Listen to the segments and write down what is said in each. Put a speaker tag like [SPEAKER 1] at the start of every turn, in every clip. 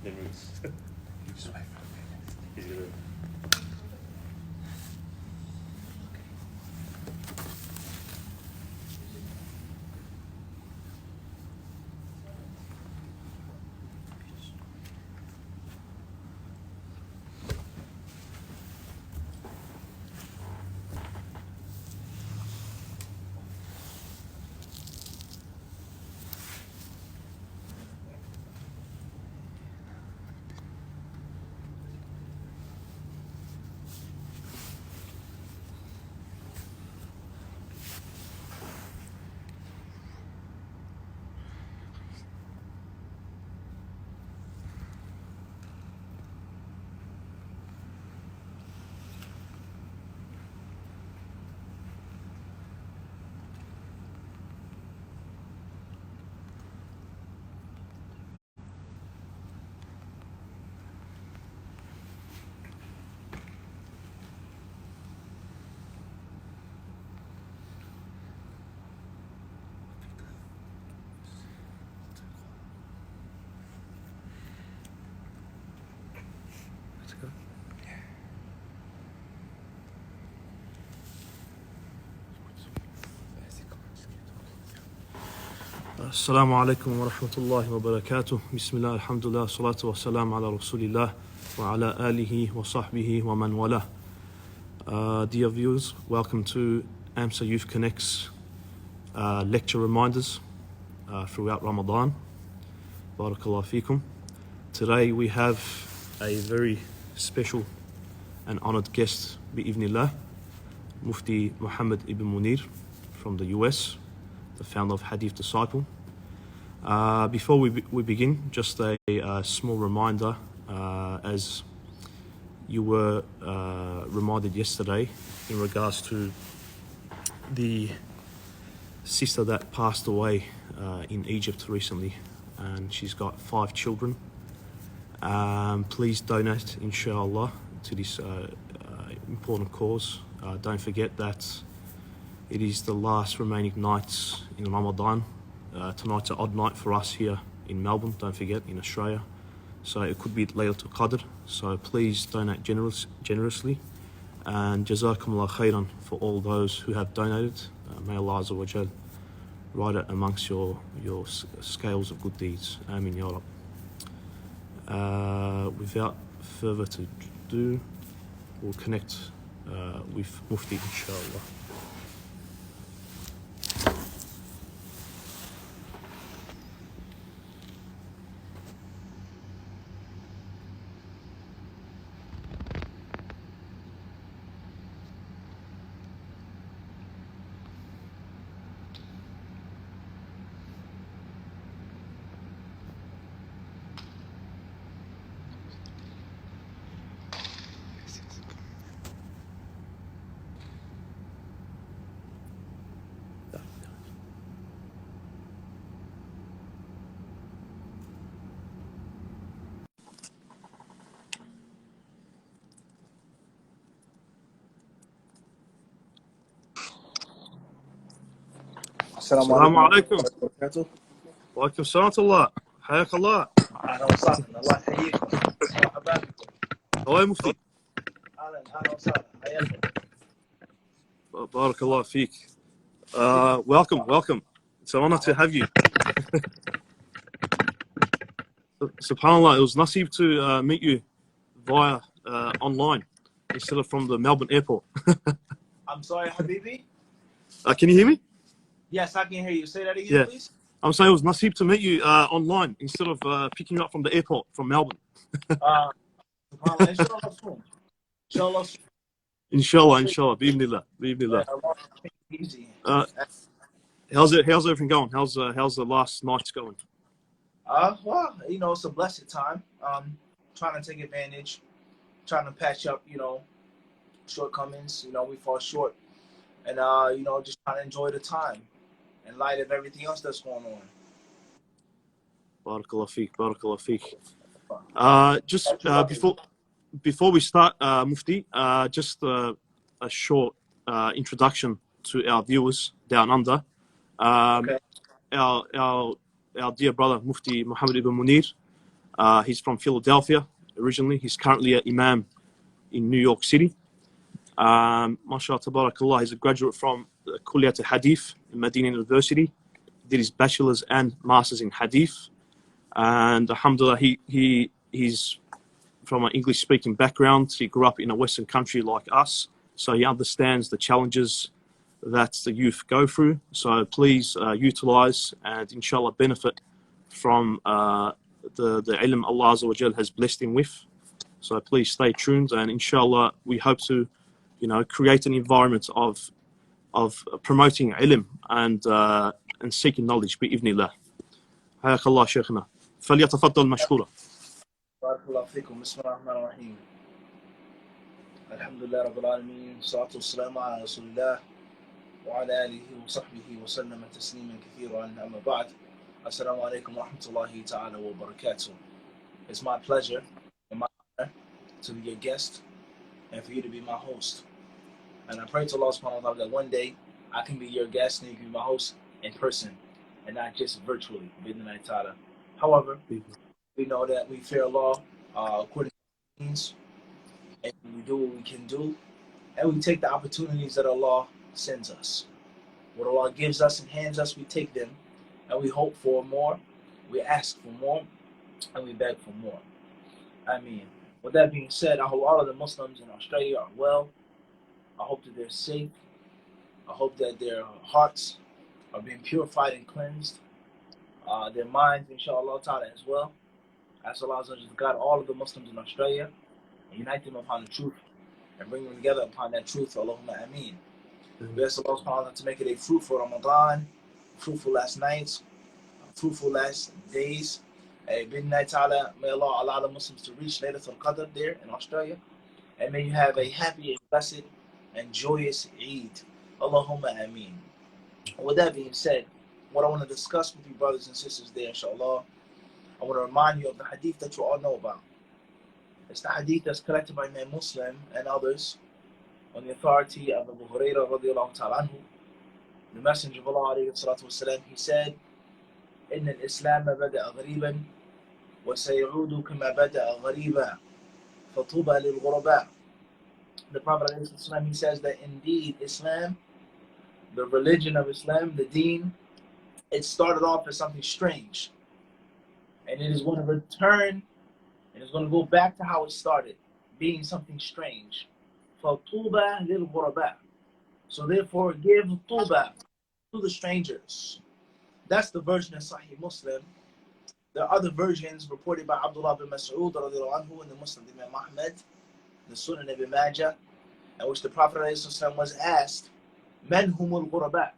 [SPEAKER 1] Emirates. He's gonna.
[SPEAKER 2] السلام عليكم ورحمة الله وبركاته بسم الله الحمد لله والصلاة والسلام على رسول الله وعلى آله وصحبه ومن والاه. Dear viewers, welcome to AMSSA Youth Connect's lecture reminders throughout Ramadan. Barakallah feekum. Today we have a very special and honored guest, bi'idhnillah, Mufti Muhammad ibn Muneer from the US, the founder of Hadith Disciple. Before we begin, just a small reminder, as you were reminded yesterday in regards to the sister that passed away in Egypt recently, and she's got 5 children. Please donate, inshallah, to this important cause. Don't forget that it is the last remaining nights in Ramadan. Tonight's an odd night for us here in Melbourne, don't forget, in Australia. So it could be Laylatul Qadr. So please donate generously. And Jazakumullah khairan for all those who have donated. May Allah Azza wa Jal write it amongst your scales of good deeds. Ameen Ya Rab. Without further ado, we'll connect with Mufti, inshallah. السلام عليكم.
[SPEAKER 3] وبركاته.
[SPEAKER 2] وعليكم السلام ورحمة الله. حياك الله.
[SPEAKER 3] اهلا وسهلا، الله يحييكم. مرحبا بكم.
[SPEAKER 2] هاي مفتي.
[SPEAKER 3] اهلا وسهلا، حياكم.
[SPEAKER 2] بارك الله فيك. Welcome. It's an honor to have you. Subhanallah, it was nasib to meet you via online instead of from the Melbourne airport.
[SPEAKER 3] I'm sorry, Habibi.
[SPEAKER 2] Can you hear me?
[SPEAKER 3] Yes, I can hear you. Say that again, please.
[SPEAKER 2] I'm saying it was nasib to meet you online instead of picking you up from the airport from Melbourne.
[SPEAKER 3] SubhanAllah, inshallah soon.
[SPEAKER 2] Inshallah. Bi'idhnillah.
[SPEAKER 3] Easy.
[SPEAKER 2] How's everything going? How's the last nights going?
[SPEAKER 3] Well, it's a blessed time. Trying to take advantage, trying to patch up, shortcomings. We fall short, and just trying to enjoy the time in light of everything else that's going on.
[SPEAKER 2] Barakallah feek. Just before we start, Mufti, just a short introduction to our viewers down under.
[SPEAKER 3] Okay.
[SPEAKER 2] Our dear brother Mufti Muhammad ibn Muneer He's from Philadelphia originally. He's currently an imam in New York City. MashaAllah, tabarakallah, he's a graduate from Kulliyat al-Hadith in Medina University. Did his bachelor's and master's in Hadith. And alhamdulillah, he's from an English-speaking background. He grew up in a Western country like us, so he understands the challenges that the youth go through. So please utilize and inshallah benefit from the ilm Allah Azza wa Jal has blessed him with. So please stay tuned, and inshallah we hope to, create an environment of promoting ilm and seeking knowledge بإذن حياك الله شيخنا فليتفضل مشكورا.
[SPEAKER 3] بارك الله فيكم. بسم الله الرحمن الرحيم. الحمد لله رب العالمين والصلاة والسلام على رسول الله وعلى آله وصحبه وسلم تسليما كثيرا. أما بعد. السلام عليكم ورحمة الله تعالى وبركاته. It's my pleasure and my honor to be your guest and for you to be my host. And I pray to Allah subhanahu wa ta'ala that one day I can be your guest and you can be my host in person and not just virtually. However, we know that we fear Allah according to means, and we do what we can do, and we take the opportunities that Allah sends us. What Allah gives us and hands us, we take them, and we hope for more, we ask for more, and we beg for more. I mean, with that being said, I hope all of the Muslims in Australia are well. I hope that they're safe. I hope that their hearts are being purified and cleansed. Their minds, inshallah ta'ala, as well. As Allah has got all of the Muslims in Australia and unite them upon the truth and bring them together upon that truth. Allahumma ameen. We ask Allah subhanahu wa ta'ala to make it a fruitful Ramadan, fruitful last nights, fruitful last days. Bidnai ta'ala, may Allah allow the Muslims to reach Laylatul Qadr there in Australia. And may you have a happy and blessed and joyous Eid. Allahumma ameen. With that being said, what I want to discuss with you brothers and sisters there, inshallah, I want to remind you of the hadith that you all know about. It's the hadith that's collected by Imam Muslim and others on the authority of Abu Hurairah radiallahu ta'ala anhu. The Messenger of Allah alayhi salatu wasalam, he said, إن الإسلام بدأ غريبا وسيعود كما بدأ غريبا فطوبى للغرباء. The Prophet alayhi salatu wasalam, he says that indeed Islam, the religion of Islam, the deen, it started off as something strange. And it is going to return, and it's going to go back to how it started, being something strange. فَطُوبَى لِلْغُرَبَاءِ. So therefore, give tuba to the strangers. That's the version of Sahih Muslim. There are other versions reported by Abdullah bin Mas'ud radiallahu anhu in the Muslim Imam Ahmad, the Sunan Ibn Majah, in which the Prophet ﷺ was asked, Men humul ghuraba?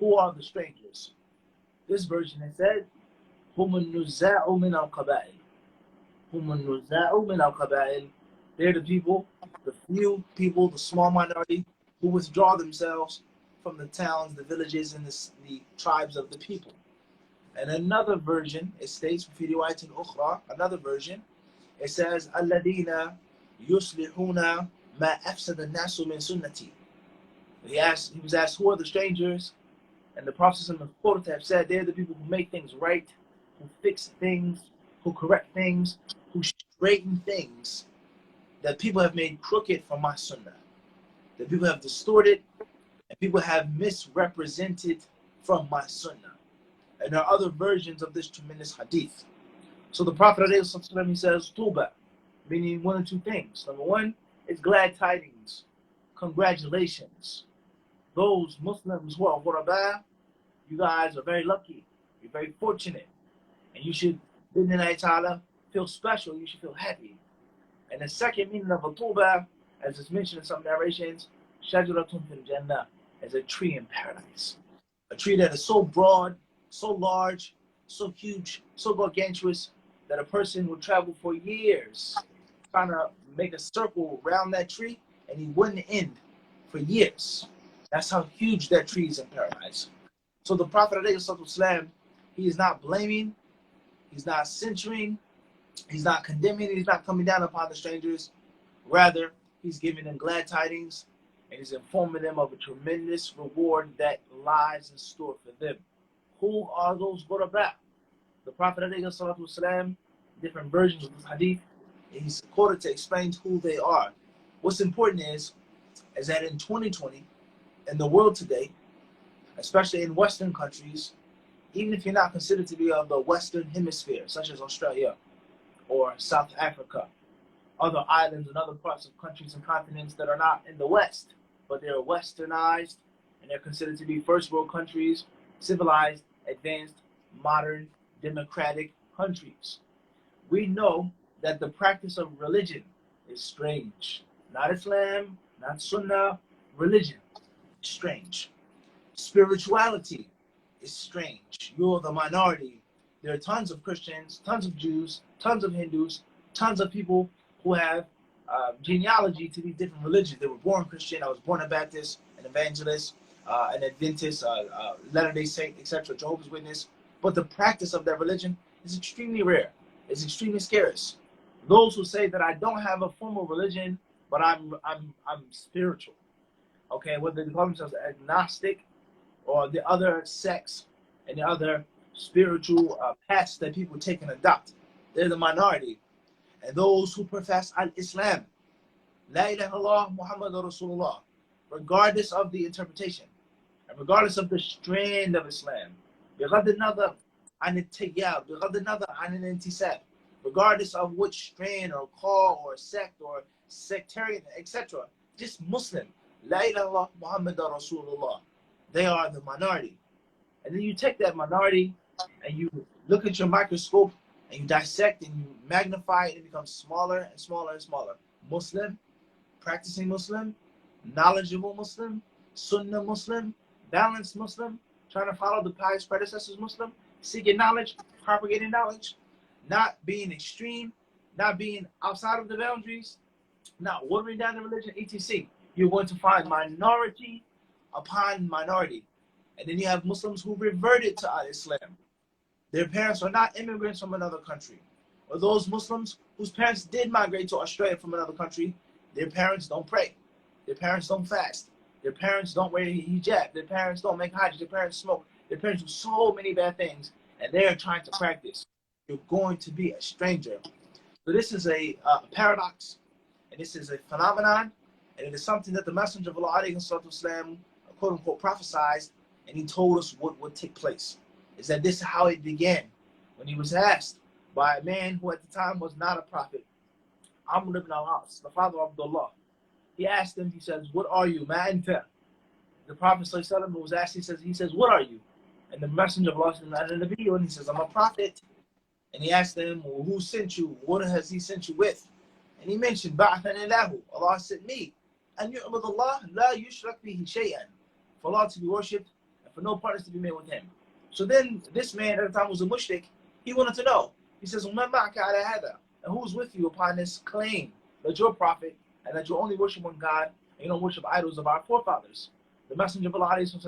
[SPEAKER 3] Who are the strangers? This version is said, Hum al-nuzza'u min al-qaba'il. Hum al-nuzza'u min al-qaba'il. They're the people, the few people, the small minority who withdraw themselves from the towns, the villages, and the tribes of the people. And another version, it states, another version, it says, Alladina yuslihuna ma afsada nasu min sunnati. He was asked, who are the strangers? And the Prophet have said, they're the people who make things right, who fix things, who correct things, who straighten things that people have made crooked from my sunnah, that people have distorted, and people have misrepresented from my sunnah. And there are other versions of this tremendous hadith. So the Prophet he says, Tuba, meaning one or two things. Number one, it's glad tidings, congratulations. Those Muslims who are ghuraba, you guys are very lucky, you're very fortunate, and you should, feel special, you should feel happy. And the second meaning of a tuba, as is mentioned in some narrations, shajaratun fil jannah, as a tree in paradise. A tree that is so broad, so large, so huge, so gargantuous, that a person would travel for years trying to make a circle around that tree, and he wouldn't end for years. That's how huge that tree is in paradise. So the Prophet ﷺ, he is not blaming, he's not censuring, he's not condemning, he's not coming down upon the strangers. Rather, he's giving them glad tidings, and he's informing them of a tremendous reward that lies in store for them. Who are those ghuraba? The Prophet ﷺ different versions of this hadith. He's quoted to explain who they are. What's important is that in 2020, in the world today, especially in Western countries, even if you're not considered to be of the Western Hemisphere, such as Australia or South Africa, other islands and other parts of countries and continents that are not in the West, but they're westernized and they're considered to be first world countries, civilized, advanced, modern, democratic countries. We know that the practice of religion is strange. Not Islam, not Sunnah, religion is strange. Spirituality is strange. You're the minority. There are tons of Christians, tons of Jews, tons of Hindus, tons of people who have genealogy to these different religions. They were born Christian. I was born a Baptist, an evangelist, an Adventist, Latter-day Saint, etc., Jehovah's Witness. But the practice of that religion is extremely rare. It's extremely scarce. Those who say that I don't have a formal religion, but I'm spiritual. Okay, whether they call themselves agnostic or the other sects and the other spiritual paths that people take and adopt, they're the minority. And those who profess al-Islam, La ilaha illallah Muhammadur Rasulullah, regardless of the interpretation and regardless of the strand of Islam, بغض النظر عن التياب, بغض النظر عن الانتساب, regardless of which strand or call or sect or sectarian, etc., just Muslim, La ilaha illallah Muhammadur Rasulullah, they are the minority. And then you take that minority and you look at your microscope and you dissect and you magnify it, and it becomes smaller and smaller and smaller. Muslim, practicing Muslim, knowledgeable Muslim, Sunnah Muslim, balanced Muslim, trying to follow the pious predecessors Muslim, seeking knowledge, propagating knowledge, not being extreme, not being outside of the boundaries, not watering down the religion, etc. You're going to find minority upon minority. And then you have Muslims who reverted to Islam. Their parents are not immigrants from another country. Or those Muslims whose parents did migrate to Australia from another country, their parents don't pray. Their parents don't fast. Their parents don't wear hijab. Their parents don't make hajj. Their parents smoke. Their parents do so many bad things, and they're trying to practice. You're going to be a stranger. So this is a paradox, and this is a phenomenon, and it is something that the Messenger of Allah, والسلام, quote unquote, prophesied, and he told us what would take place. Is that this is how it began when he was asked by a man who at the time was not a prophet, Amr ibn al-As, the father of Abdullah. He asked him, he says, what are you, ma anta? The Prophet ﷺ was asked, he says, what are you? And the Messenger of Allah said, and he says, I'm a prophet. And he asked him, well, who sent you? What has he sent you with? And he mentioned, ba'athani lahu, Allah sent me. And yu'bud Allah la yushrak bihi shay'an, for Allah to be worshipped and for no partners to be made with him. So then this man at the time was a mushrik. He wanted to know. He says, and who's with you upon this claim that you're a prophet and that you only worship one God and you don't worship idols of our forefathers? The Messenger of Allah said,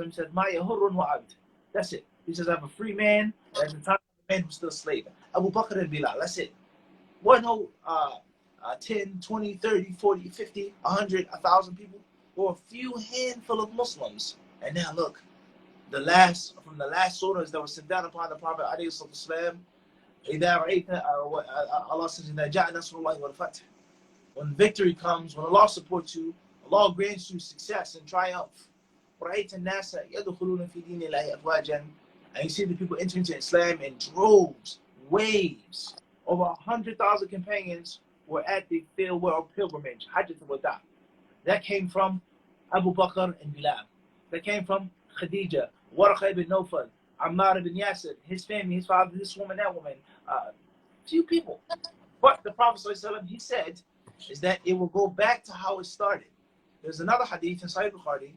[SPEAKER 3] that's it. He says, I have a free man, and at the time the man was still a slave. Abu Bakr and Bilal, that's it. What no 10, 20, 30, 40, 50, 100, 1,000 people, or a few handful of Muslims. And now look, from the last surahs that were sent down upon the Prophet ﷺ, Allah says, when victory comes, when Allah supports you, Allah grants you success and triumph. And you see the people entering into Islam in droves, waves. Over 100,000 companions were at the farewell pilgrimage, Hajjat al-Wada. That came from Abu Bakr and Bilal. That came from Khadija, Warqa ibn Nawfal, Ammar ibn Yasir, his family, his father, this woman, that woman. Few people. But the Prophet ﷺ, he said, is that it will go back to how it started. There's another hadith in Sahih Bukhari,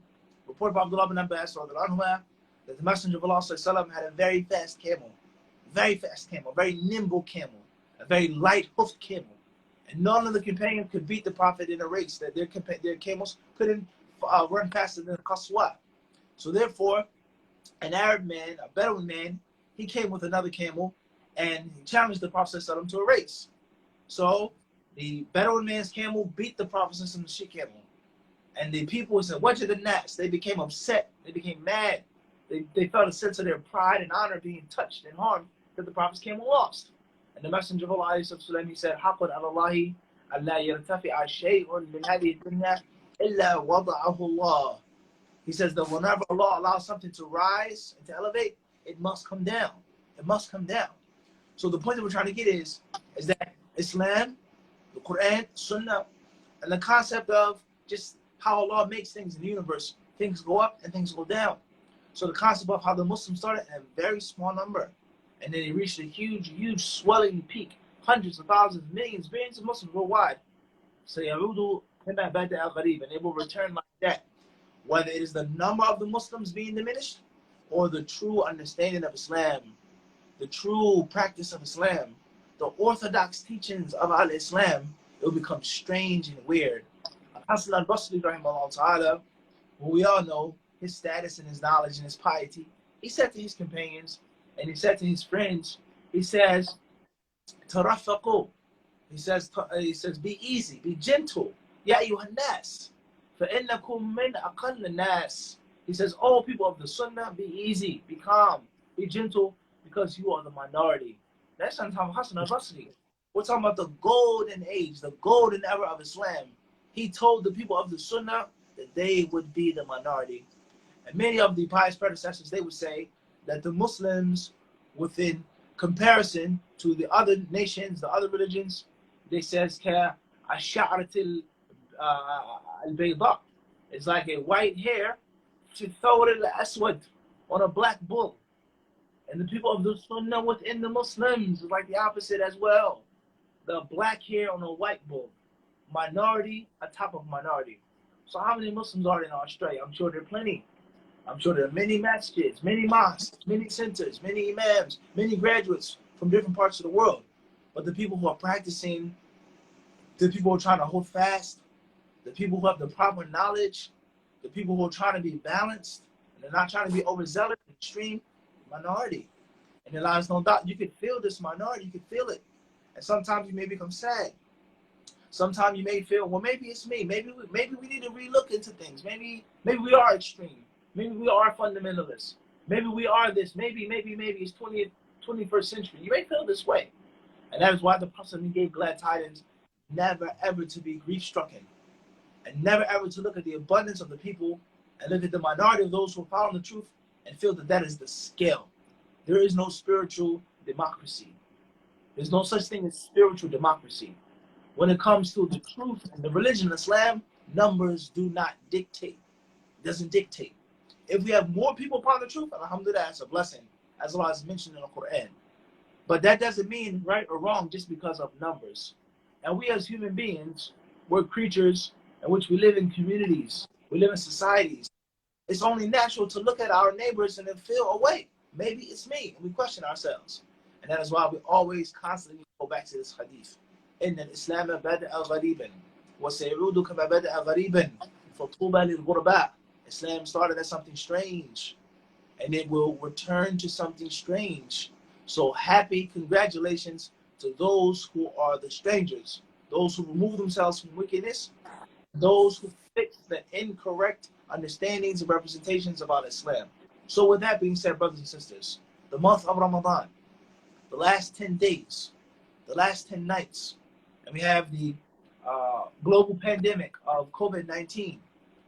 [SPEAKER 3] reported by Abdullah ibn Abbas, that the Messenger of Allah ﷺ had a very fast camel, a very nimble camel, a very light hoofed camel. And none of the companions could beat the Prophet in a race, that their camels couldn't run faster than a Qaswa. So therefore, an Arab man, a Bedouin man, he came with another camel and he challenged the Prophet ﷺ to a race. So the Bedouin man's camel beat the Prophet ﷺ, the shit camel. And the people said, "What did the Nas?" They became upset. They became mad. They felt a sense of their pride and honor being touched and harmed that the Prophet's camel lost. And the Messenger of Allah, he said, حَقٌ عَلَى اللَّهِ أَلَّا يَرْتَفِعَ شَيْءٌ مِنْ هَذِهِ الدُّنْيَا إِلَّا وَضَعَهُ اللَّهُ. He says that whenever Allah allows something to rise and to elevate, it must come down. It must come down. So the point that we're trying to get is that Islam, the Quran, Sunnah, and the concept of just how Allah makes things in the universe, things go up and things go down. So the concept of how the Muslims started in a very small number, and then it reached a huge, huge swelling peak, hundreds of thousands, millions, billions of Muslims worldwide. So يَعُودُ كَمَا بَدَأَ غَرِيبًا, and it will return like that. Whether it is the number of the Muslims being diminished or the true understanding of Islam, the true practice of Islam, the orthodox teachings of al-Islam, it will become strange and weird. Hasan al-Basri, rahimahullah ta'ala, who we all know his status and his knowledge and his piety, he said to his companions and he said to his friends, he says, Tarafaqu. He says, be easy, be gentle. Ya ayyuhan nas. فَإِنَّكُمْ مِنْ أَقَلِّ النَّاسِ. He says, oh people of the Sunnah, be easy, be calm, be gentle, because you are the minority. That's not talking about Hasan al-Basri. We're talking about the golden age, the golden era of Islam. He told the people of the Sunnah that they would be the minority. And many of the pious predecessors, they would say that the Muslims, within comparison to the other nations, the other religions, they says, كَأَشَعْرَةِ الْبَيْضَاءِ. It's like a white hair to throw it al-aswad on a black bull. And the people of the Sunnah within the Muslims is like the opposite as well. The black hair on a white bull. Minority atop of minority. So how many Muslims are in Australia? I'm sure there are plenty. I'm sure there are many masjids, many mosques, many centers, many imams, many graduates from different parts of the world. But the people who are practicing, the people who are trying to hold fast, the people who have the proper knowledge, the people who are trying to be balanced, and they're not trying to be overzealous, extreme, minority. And there lies no doubt. You can feel this minority, you can feel it. And sometimes you may become sad. Sometimes you may feel, well, maybe it's me. Maybe we need to relook into things. Maybe we are extreme. Maybe we are fundamentalists. Maybe we are this. Maybe it's 21st century. You may feel this way. And that is why the Prophet gave glad tidings, never ever to be grief-stricken. And never ever to look at the abundance of the people and look at the minority of those who are following the truth and feel that that is the scale. There is no spiritual democracy. There's no such thing as spiritual democracy. When it comes to the truth and the religion of Islam, numbers do not dictate. It doesn't dictate. If we have more people upon the truth, alhamdulillah, it's a blessing, as Allah has mentioned in the Quran. But that doesn't mean right or wrong just because of numbers. And we as human beings, we're creatures in which we live in communities, we live in societies. It's only natural to look at our neighbors and then feel, oh wait, maybe it's me. And we question ourselves. And that is why we always constantly go back to this hadith. إن الإسلام بدأ غريبا وسيعود كما بدأ غريبا فطوبى للغرباء. Islam started as something strange and it will return to something strange. So happy congratulations to those who are the strangers, those who remove themselves from wickedness, those who fix the incorrect understandings and representations about Islam. So with that being said, brothers and sisters, the month of Ramadan, the last 10 days, the last 10 nights, and we have the global pandemic of COVID-19,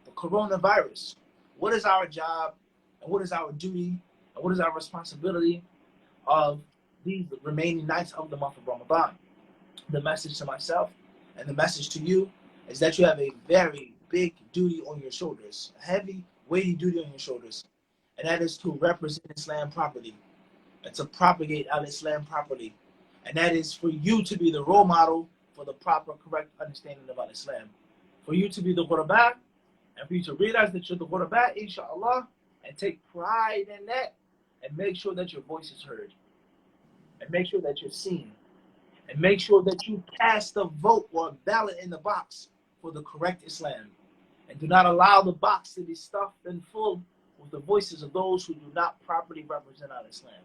[SPEAKER 3] the coronavirus. What is our job and what is our duty and what is our responsibility of these remaining nights of the month of Ramadan? The message to myself and the message to you is that you have a very big duty on your shoulders, a heavy, weighty duty on your shoulders, and that is to represent Islam properly and to propagate al-Islam properly. And that is for you to be the role model for the proper, correct understanding of al-Islam. For you to be the ghuraba, and for you to realize that you're the ghuraba, inshallah, and take pride in that, and make sure that your voice is heard, and make sure that you're seen, and make sure that you cast a vote or a ballot in the box for the correct Islam. And do not allow the box to be stuffed and full with the voices of those who do not properly represent al-Islam.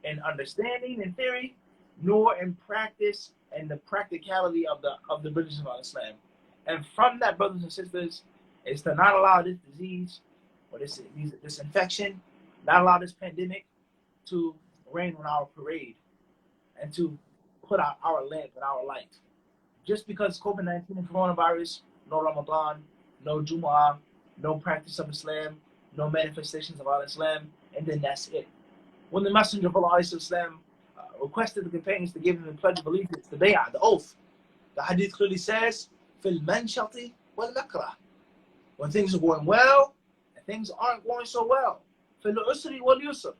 [SPEAKER 3] In understanding and theory, nor in practice and the practicality of the religion of Islam. And from that, brothers and sisters, is to not allow this disease or this infection, not allow this pandemic to reign on our parade, and to put out our lamp and our light. Just because COVID-19 and coronavirus, no Ramadan, no Jumu'ah, no practice of Islam, no manifestations of Al-Islam, and then that's it. When the Messenger of Allah requested the companions to give him the pledge of allegiance, the bay'ah, the oath, the hadith clearly says, fil manshati wal makrah. When things are going well, and things aren't going so well. Fil usri wal yusr.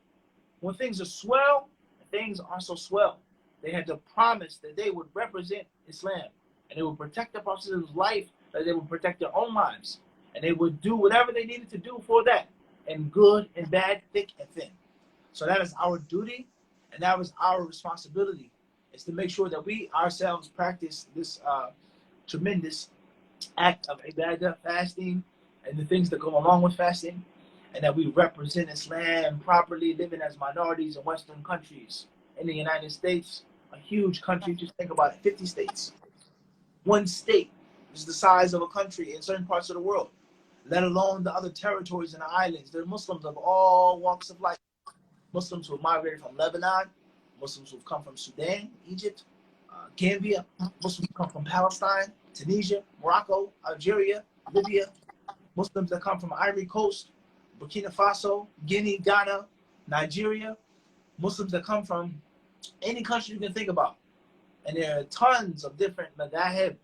[SPEAKER 3] When things are swell, and things aren't so swell. They had to promise that they would represent Islam, and they would protect the Prophet's life, that they would protect their own lives, and they would do whatever they needed to do for that, in good and bad, thick and thin. So that is our duty, and that was our responsibility, is to make sure that we ourselves practice this tremendous act of ibadah, fasting, and the things that go along with fasting, and that we represent Islam properly, living as minorities in Western countries. In the United States, a huge country, just think about it, 50 states. One state is the size of a country in certain parts of the world, let alone the other territories and the islands. There are Muslims of all walks of life. Muslims who have migrated from Lebanon, Muslims who have come from Sudan, Egypt, Gambia, Muslims who come from Palestine, Tunisia, Morocco, Algeria, Libya, Muslims that come from Ivory Coast, Burkina Faso, Guinea, Ghana, Nigeria, Muslims that come from any country you can think about. And there are tons of different madahib,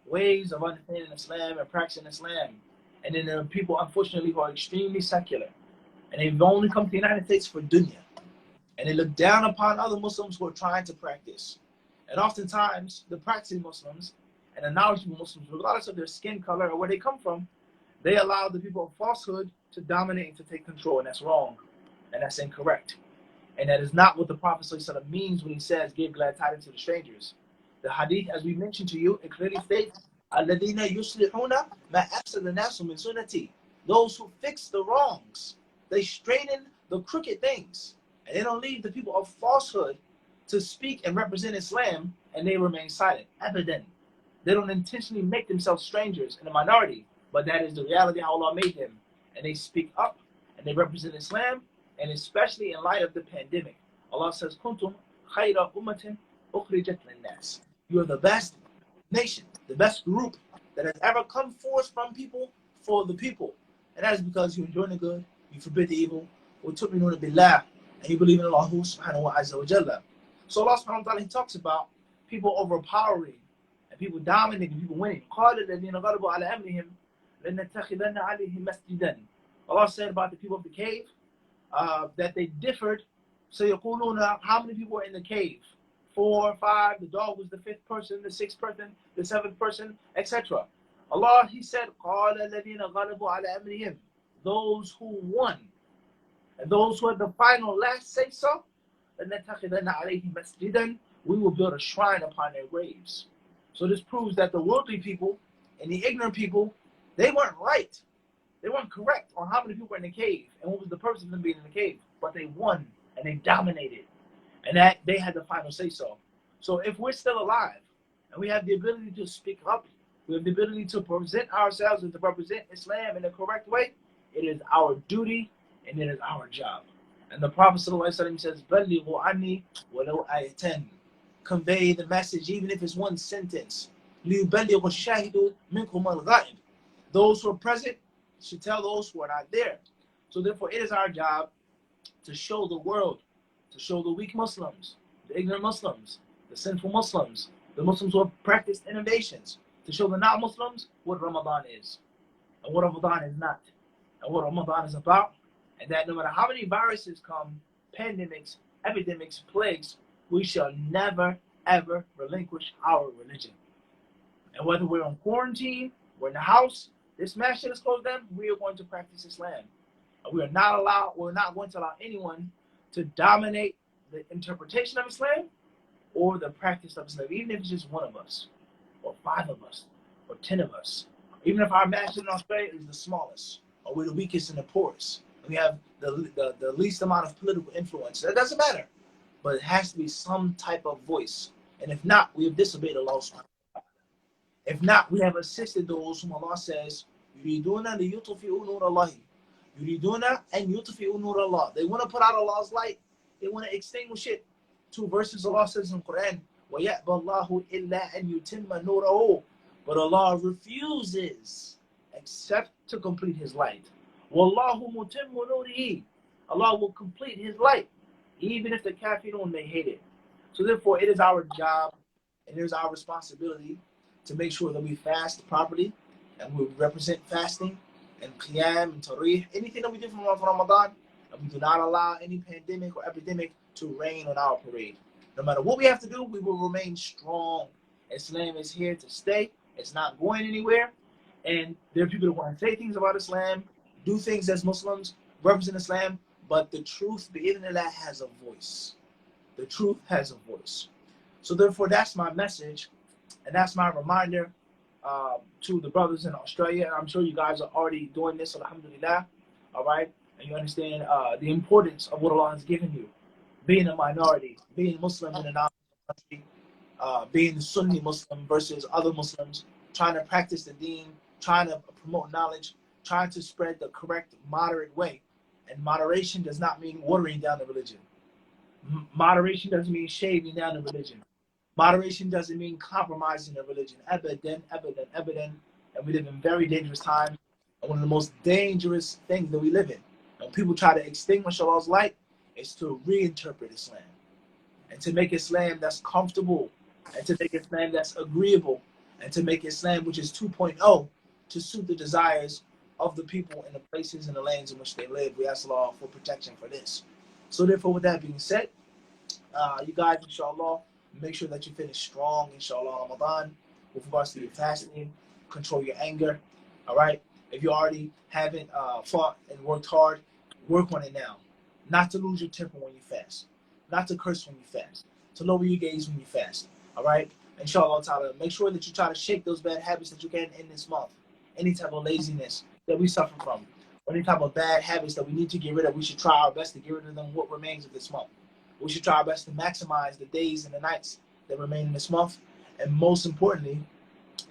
[SPEAKER 3] ways of understanding Islam and practicing Islam. And then there are people, unfortunately, who are extremely secular. And they've only come to the United States for dunya. And they look down upon other Muslims who are trying to practice. And oftentimes, the practicing Muslims and the knowledgeable Muslims, regardless of their skin color or where they come from, they allow the people of falsehood to dominate and to take control. And that's wrong. And that's incorrect. And that is not what the Prophet ﷺ means when he says, give glad tidings to the strangers. The hadith, as we mentioned to you, it clearly states, الَّذِينَ يُصْلِحُونَ مَا أَفْسَدَ النَّاسُ مِنْ سُنَّتِي. Those who fix the wrongs. They straighten the crooked things. And they don't leave the people of falsehood to speak and represent Islam, and they remain silent. Abadan. They don't intentionally make themselves strangers in a minority, but that is the reality how Allah made them. And they speak up, and they represent Islam, and especially in light of the pandemic. Allah says, Kuntum khayra ummatin ukhrijat linnas. You are the best nation, the best group that has ever come forth from people for the people. And that is because you enjoy the good, you forbid the evil, وَتُؤْمِنُونَ بِاللَّهِ, and you believe in Allah subhanahu wa ta'ala. So Allah subhanahu wa ta'ala, he talks about people overpowering and people dominating, people winning. قَالَ الَّذِينَ غَلَبُوا عَلَى أَمْرِهِمْ لَنَتَّخِذَنَّ عَلَيْهِمْ مَسْجِدًا. Allah said about the people of the cave that they differed. So يَقُولُونَ, how many people were in the cave? 4, 5, the dog was the 5th person, the 6th person, the 7th person, etc. Allah, he said, قَالَ الَّذِينَ غَلَبُوا عَلَى أَمْرِهِمْ, those who won, and those who had the final last say so, لَنَتَّخِذَنَّ عَلَيْهِمْ مَسْجِدًا, we will build a shrine upon their graves. So this proves that the worldly people and the ignorant people, they weren't right. They weren't correct on how many people were in the cave and what was the purpose of them being in the cave. But they won and they dominated. And that they had the final say so. So if we're still alive and we have the ability to speak up, we have the ability to present ourselves and to represent Islam in the correct way, it is our duty and it is our job. And the Prophet ﷺ says, بَلِّغُوا عَنِّي وَلَوْ آيَةً. Convey the message even if it's one sentence. لِيُبَلِّغُ الشَّاهِدُ مِنْكُمَ الْغَائِبِ. Those who are present should tell those who are not there. So therefore it is our job to show the world, to show the weak Muslims, the ignorant Muslims, the sinful Muslims, the Muslims who have practiced innovations, to show the non-Muslims what Ramadan is and what Ramadan is not and what Ramadan is about, and that no matter how many viruses come, pandemics, epidemics, plagues, we shall never ever relinquish our religion. And whether we're on quarantine, we're in the house, this masjid is closed down, we are going to practice Islam. And we're not going to allow anyone to dominate the interpretation of Islam or the practice of Islam, even if it's just one of us, or 5 of us, or 10 of us. Even if our masjid in Australia is the smallest, or we're the weakest and the poorest, and we have the least amount of political influence, that doesn't matter. But it has to be some type of voice. And if not, we have disobeyed Allah subhanahu wa ta'ala. If not, we have assisted those whom Allah says, يُرِيدُونَ لِيُطْفِئُوا نُورَ اللَّهِ. يُرِيدُونَ أَنْ يُطْفِئُوا نُورَ اللَّهِ. They want to put out Allah's light. They want to extinguish it. 2 verses Allah says in the Quran, وَيَأْبَى اللَّهُ إِلَّا أَن يُتِمَّ نُورَهُ. But Allah refuses except to complete His light. وَاللَّهُ مُتِمُّ نُورِهِ. Allah will complete His light, even if the kafirun may hate it. So therefore, it is our job and it is our responsibility to make sure that we fast properly, and we represent fasting and qiyam and tarih, anything that we do from Ramadan, and we do not allow any pandemic or epidemic to reign on our parade. No matter what we have to do, we will remain strong. Islam is here to stay. It's not going anywhere. And there are people that want to say things about Islam, do things as Muslims, represent Islam, but the truth, bi'idhnillah, has a voice. The truth has a voice. So therefore, that's my message, and that's my reminder to the brothers in Australia. I'm sure you guys are already doing this, alhamdulillah, all right? And you understand the importance of what Allah has given you. Being a minority, being Muslim in a non-country, being Sunni Muslim versus other Muslims, trying to practice the deen, trying to promote knowledge, trying to spread the correct, moderate way. And moderation does not mean watering down the religion. Moderation doesn't mean shaving down the religion. Moderation doesn't mean compromising the religion. Abadan, abadan, abadan. And we live in very dangerous times. And one of the most dangerous things that we live in, when people try to extinguish Allah's light, is to reinterpret Islam. And to make Islam that's comfortable. And to make Islam that's agreeable. And to make Islam, which is 2.0, to suit the desires of the people in the places and the lands in which they live. We ask Allah for protection for this. So therefore, with that being said, you guys, inshallah, make sure that you finish strong, inshallah, Ramadan, with regards to your fasting, control your anger, all right? If you already haven't fought and worked hard, work on it now. Not to lose your temper when you fast, not to curse when you fast, to lower your gaze when you fast, all right? Inshallah ta'ala, make sure that you try to shake those bad habits that you can in this month. Any type of laziness that we suffer from, or any type of bad habits that we need to get rid of, we should try our best to get rid of them what remains of this month. We should try our best to maximize the days and the nights that remain in this month. And most importantly,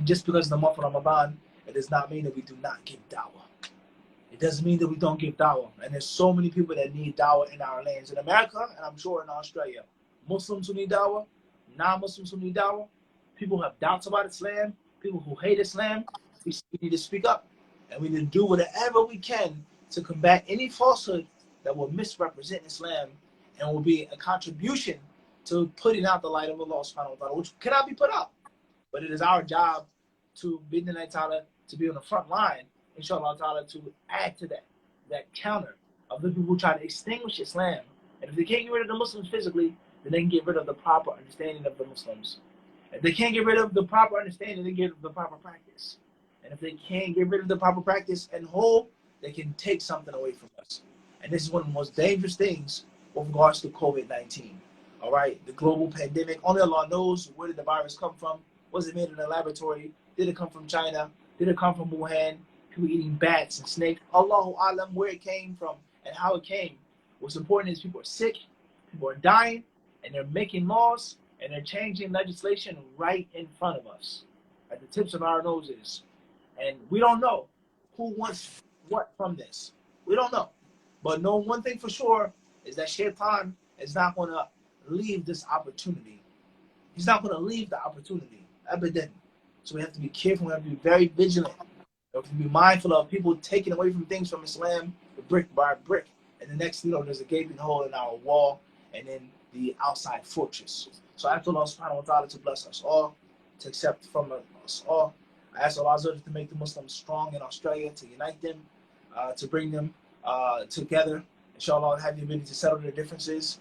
[SPEAKER 3] just because of the month of Ramadan, it does not mean that we do not give dawah. It doesn't mean that we don't give dawah. And there's so many people that need dawah in our lands. In America, and I'm sure in Australia, Muslims who need dawah, non-Muslims who need dawah, people who have doubts about Islam, people who hate Islam, we need to speak up. And we need to do whatever we can to combat any falsehood that will misrepresent Islam and will be a contribution to putting out the light of Allah subhanahu wa ta'ala, which cannot be put out. But it is our job to be to be on the front line, inshallah ta'ala, to add to that counter of the people who try to extinguish Islam. And if they can't get rid of the Muslims physically, then they can get rid of the proper understanding of the Muslims. If they can't get rid of the proper understanding, they get rid of the proper practice. And if they can't get rid of the proper practice and whole, they can take something away from us. And this is one of the most dangerous things with regards to COVID-19. All right, the global pandemic. Only Allah knows where did the virus come from. Was it made in a laboratory? Did it come from China? Did it come from Wuhan? People eating bats and snakes. Allahu Alam, where it came from and how it came. What's important is people are sick, people are dying, and they're making laws and they're changing legislation right in front of us, at the tips of our noses. And we don't know who wants what from this. We don't know. But know one thing for sure is that Shaitan is not going to leave this opportunity. He's not going to leave the opportunity. Abadan. So we have to be careful. We have to be very vigilant. We have to be mindful of people taking away from things from Islam, brick by brick. And the next, there's a gaping hole in our wall and in the outside fortress. So I ask Allah subhanahu wa ta'ala to bless us all, to accept from us all. I ask Allah to make the Muslims strong in Australia, to unite them, to bring them together. Inshallah, have the ability to settle their differences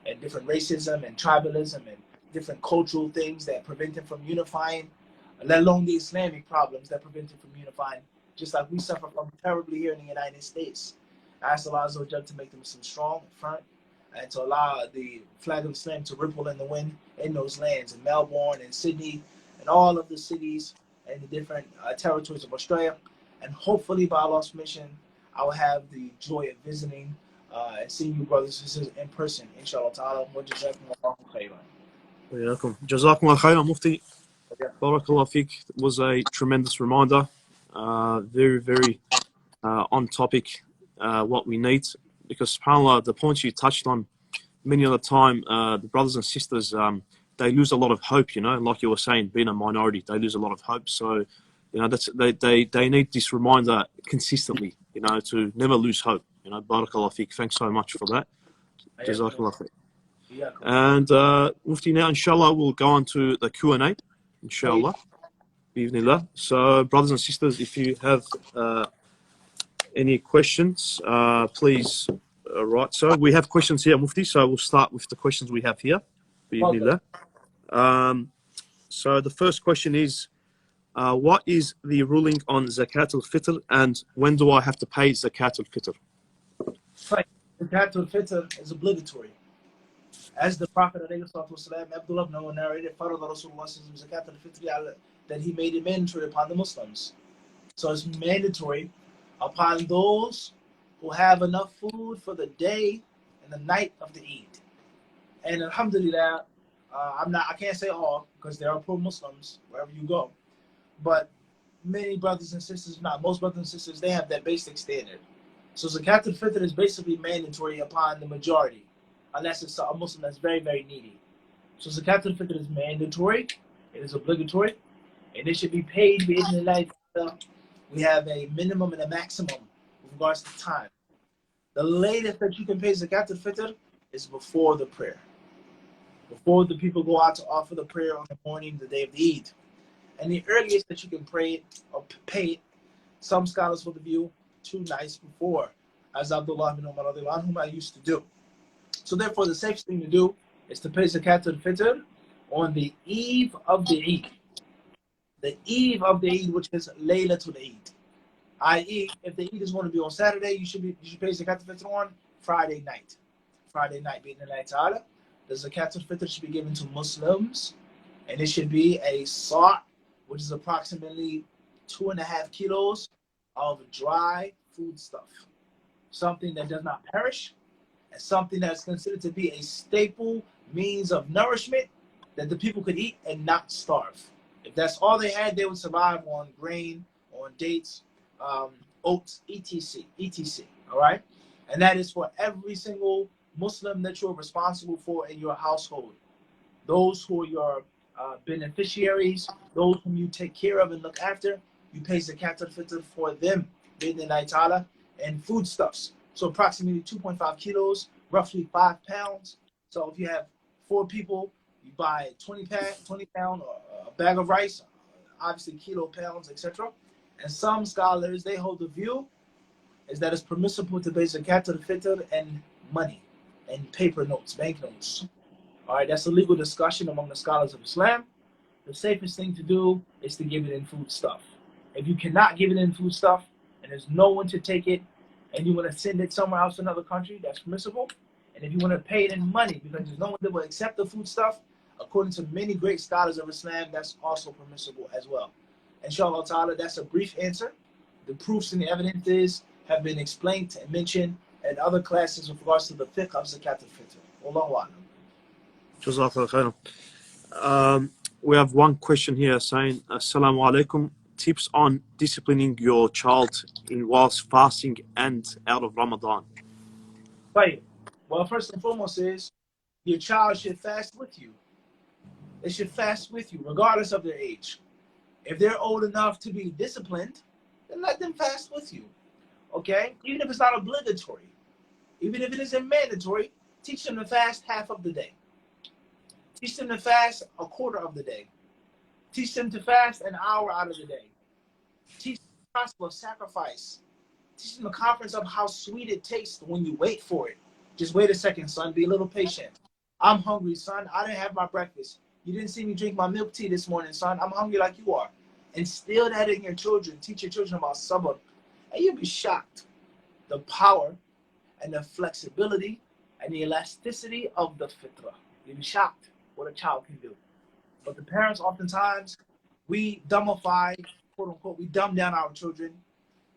[SPEAKER 3] and different racism and tribalism and different cultural things that prevent them from unifying, let alone the Islamic problems that prevent them from unifying, just like we suffer from terribly here in the United States. I ask Allah to make the Muslims strong and firm, and to allow the flag of Islam to ripple in the wind in those lands, in Melbourne and Sydney, and all of the cities and the different territories of Australia. And hopefully, by Allah's permission, I will have the joy of visiting and seeing you brothers and sisters in person, inshallah ta'ala. Jazakumullahu khairan.
[SPEAKER 2] Jazakumullah khairan, Mufti. Barakallah feek. It was a tremendous reminder. Very, very on topic, what we need. Because subhanAllah, the points you touched on, many of the time, the brothers and sisters they lose a lot of hope, like you were saying, being a minority, they lose a lot of hope. So, they need this reminder consistently, to never lose hope. Barakallah fiqh. Thanks so much for that. Jazakallah khair. And Mufti, now inshallah we'll go on to the Q&A, inshallah, bi'idhnillah. So brothers and sisters, if you have any questions, please write. So we have questions here, Mufti, so we'll start with the questions we have here, bi'idhnillah. So the first question is, what is the ruling on Zakat al-Fitr, and when do I have to pay Zakat al-Fitr?
[SPEAKER 3] Right. Zakat al-Fitr is obligatory. As the Prophet Abdullah ibn Umar narrated, Zakat al-Fitr, that he made it mandatory upon the Muslims. So it's mandatory upon those who have enough food for the day and the night of the Eid. And alhamdulillah, I can't say all, because there are poor Muslims wherever you go. But many brothers and sisters, not most brothers and sisters, they have that basic standard. So Zakat al-Fitr is basically mandatory upon the majority, unless it's a Muslim that's very, very needy. So Zakat al-Fitr is mandatory, it is obligatory, and it should be paid in life. We have a minimum and a maximum with regards to time. The latest that you can pay Zakat al-Fitr is before the prayer. Before the people go out to offer the prayer on the morning, the day of the Eid. And the earliest that you can pray it or pay it, some scholars will view 2 nights before, as Abdullah ibn Umar whom I used to do. So therefore, the safest thing to do is to pay Zakat al-Fitr on the eve of the Eid. The eve of the Eid, which is Laylatul Eid. I.e., if the Eid is going to be on Saturday, you should pay Zakat al-Fitr on Friday night. Friday night, bi'idhnillahi ta'ala. The Zakat al-Fitr should be given to Muslims, and it should be a sa', which is approximately 2.5 kilos of dry food stuff. Something that does not perish, and something that is considered to be a staple means of nourishment that the people could eat and not starve. If that's all they had, they would survive on grain, on dates, oats, etc., etc. All right? And that is for every single Muslim that you're responsible for in your household. Those who are your beneficiaries, those whom you take care of and look after, you pay Zakat al-Fitr for them, bi'idhnillahi ta'ala, and foodstuffs. So approximately 2.5 kilos, roughly 5 pounds. So if you have 4 people, you buy 20 pound or a bag of rice, obviously kilo, pounds, etc. And some scholars, they hold the view is that it's permissible to pay Zakat al-Fitr and money, and paper notes, banknotes. All right, that's a legal discussion among the scholars of Islam. The safest thing to do is to give it in food stuff. If you cannot give it in food stuff and there's no one to take it and you want to send it somewhere else to another country, that's permissible. And if you want to pay it in money because there's no one that will accept the food stuff, according to many great scholars of Islam, that's also permissible as well. Inshallah ta'ala, that's a brief answer. The proofs and the evidences have been explained and mentioned in other classes with regards to the fiqh of Zakat al-Fitr. Wallahu a'lam.
[SPEAKER 2] Jazakallah khair. We have one question here saying, Assalamu alaikum, tips on disciplining your child whilst fasting and out of Ramadan.
[SPEAKER 3] Right. Well, first and foremost is your child should fast with you. They should fast with you, regardless of their age. If they're old enough to be disciplined, then let them fast with you. Okay? Even if it's not obligatory, even if it isn't mandatory, teach them to fast half of the day. Teach them to fast a quarter of the day. Teach them to fast an hour out of the day. Teach them the principle of sacrifice. Teach them the conference of how sweet it tastes when you wait for it. Just wait a second, son. Be a little patient. I'm hungry, son. I didn't have my breakfast. You didn't see me drink my milk tea this morning, son. I'm hungry like you are. Instill that in your children. Teach your children about sabr. And you'll be shocked. The power and the flexibility and the elasticity of the fitrah. You'll be shocked what a child can do. But the parents, oftentimes, we dumbify, quote unquote, we dumb down our children.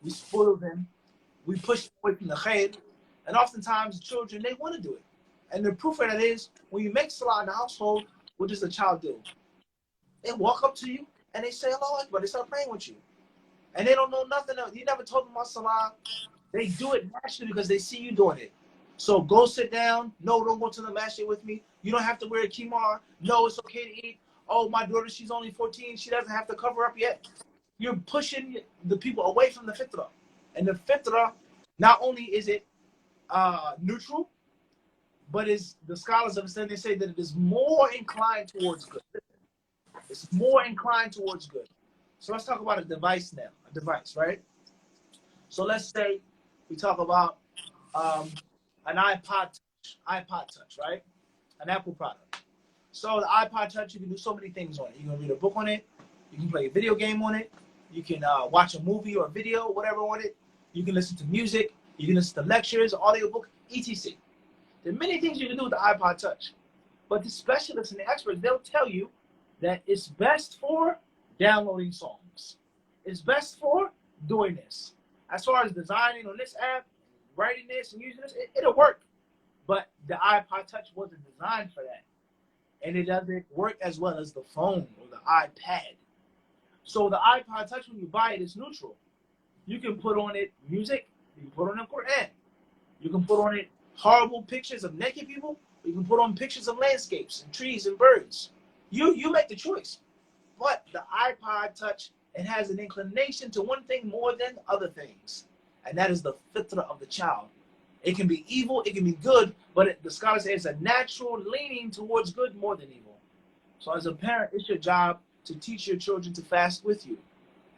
[SPEAKER 3] We spoil them. We push them away from the khair. And oftentimes, children, they want to do it. And the proof of that is, when you make salah in the household, what does the child do? They walk up to you and they say, Allahu Akbar. They start praying with you. And they don't know nothing else. You never told them about salah. They do it naturally because they see you doing it. So go sit down. No, don't go to the masjid with me. You don't have to wear a kimar. No, it's okay to eat. Oh, my daughter, she's only 14. She doesn't have to cover up yet. You're pushing the people away from the fitrah. And the fitrah, not only is it neutral, but is the scholars of Islam, they say that it is more inclined towards good. It's more inclined towards good. So let's talk about a device now. A device, right? So let's say we talk about an iPod Touch, right? An Apple product. So the iPod Touch, you can do so many things on it. You can read a book on it. You can play a video game on it. You can watch a movie or a video, whatever on it. You can listen to music. You can listen to lectures, audiobook, etc. There are many things you can do with the iPod Touch. But the specialists and the experts, they'll tell you that it's best for downloading songs. It's best for doing this. As far as designing on this app, writing this and using this, it'll work. But the iPod Touch wasn't designed for that. And it doesn't work as well as the phone or the iPad. So the iPod Touch, when you buy it, is neutral. You can put on it music. You can put on it Quran. You can put on it horrible pictures of naked people. You can put on pictures of landscapes and trees and birds. You make the choice. But the iPod Touch, it has an inclination to one thing more than other things. And that is the fitrah of the child. It can be evil, it can be good, but the scholars say it's a natural leaning towards good more than evil. So as a parent, it's your job to teach your children to fast with you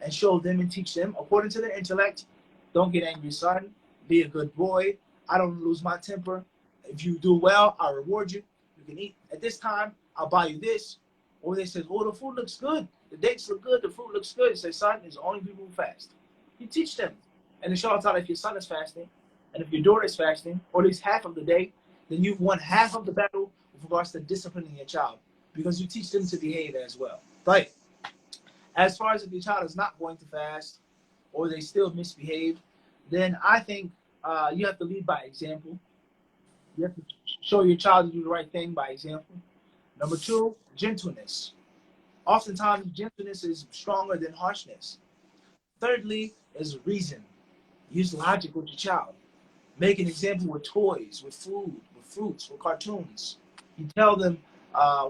[SPEAKER 3] and show them and teach them according to their intellect. Don't get angry, son. Be a good boy. I don't lose my temper. If you do well, I'll reward you. You can eat at this time. I'll buy you this. Or they say, oh, the food looks good. The dates look good. The fruit looks good. You say, son, it's only people who fast. You teach them. And inshallah, if your son is fasting, and if your daughter is fasting, or at least half of the day, then you've won half of the battle with regards to disciplining your child, because you teach them to behave as well. But as far as if your child is not going to fast, or they still misbehave, then I think you have to lead by example. You have to show your child to do the right thing by example. Number two, gentleness. Oftentimes, gentleness is stronger than harshness. Thirdly, is reason. Use logic with your child. Make an example with toys, with food, with fruits, with cartoons. You tell them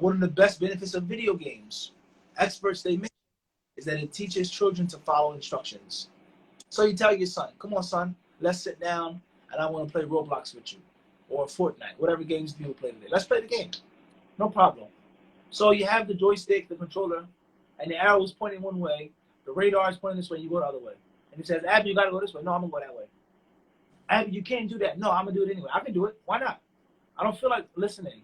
[SPEAKER 3] one of the best benefits of video games. Experts, they mention is that it teaches children to follow instructions. So you tell your son, come on, son, let's sit down and I want to play Roblox with you. Or Fortnite, whatever games people play today. Let's play the game. No problem. So you have the joystick, the controller, and the arrow is pointing one way. The radar is pointing this way, you go the other way. And he says, Abby, you got to go this way. No, I'm going to go that way. Abby, you can't do that. No, I'm going to do it anyway. I can do it. Why not? I don't feel like listening.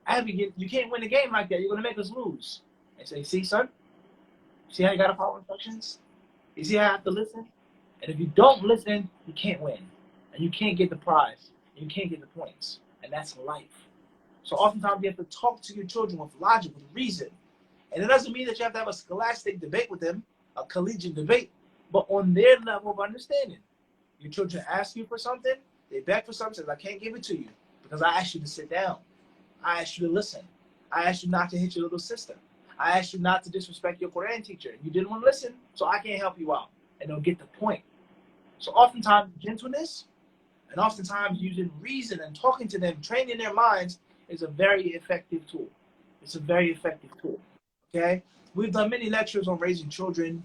[SPEAKER 3] Abby, you can't win the game like that. You're going to make us lose. And say, see, son? See how you got to follow instructions? You see how I have to listen? And if you don't listen, you can't win. And you can't get the prize. And you can't get the points. And that's life. So oftentimes you have to talk to your children with logic, with reason. And it doesn't mean that you have to have a scholastic debate with them, a collegiate debate, but on their level of understanding. Your children ask you for something, they beg for something, says, I can't give it to you because I asked you to sit down. I asked you to listen. I asked you not to hit your little sister. I asked you not to disrespect your Quran teacher. You didn't want to listen, so I can't help you out. And they'll get the point. So oftentimes gentleness and oftentimes using reason and talking to them, training their minds is a very effective tool. It's a very effective tool. Okay? We've done many lectures on raising children,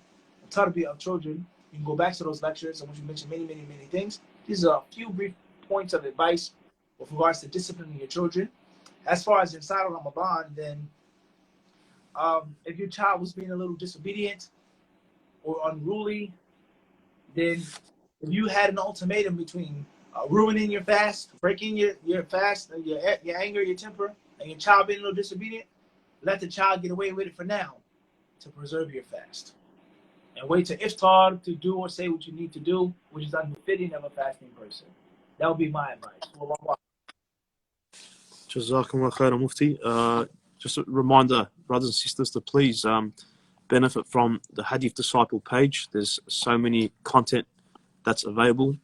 [SPEAKER 3] tarbiyah of children. You can go back to those lectures in which we mentioned many, many, many things. These are a few brief points of advice with regards to disciplining your children. As far as inside of Ramadan, then if your child was being a little disobedient or unruly, then if you had an ultimatum between ruining your fast, breaking your fast, your anger, your temper, and your child being a little disobedient, let the child get away with it for now to preserve your fast. And wait to iftar to do or say what you need to do, which is unbefitting of a fasting person. That would be my advice.
[SPEAKER 2] Jazakumullah khairan, Mufti. Just a reminder, brothers and sisters, to please benefit from the Hadith Disciple page. There's so many content that's available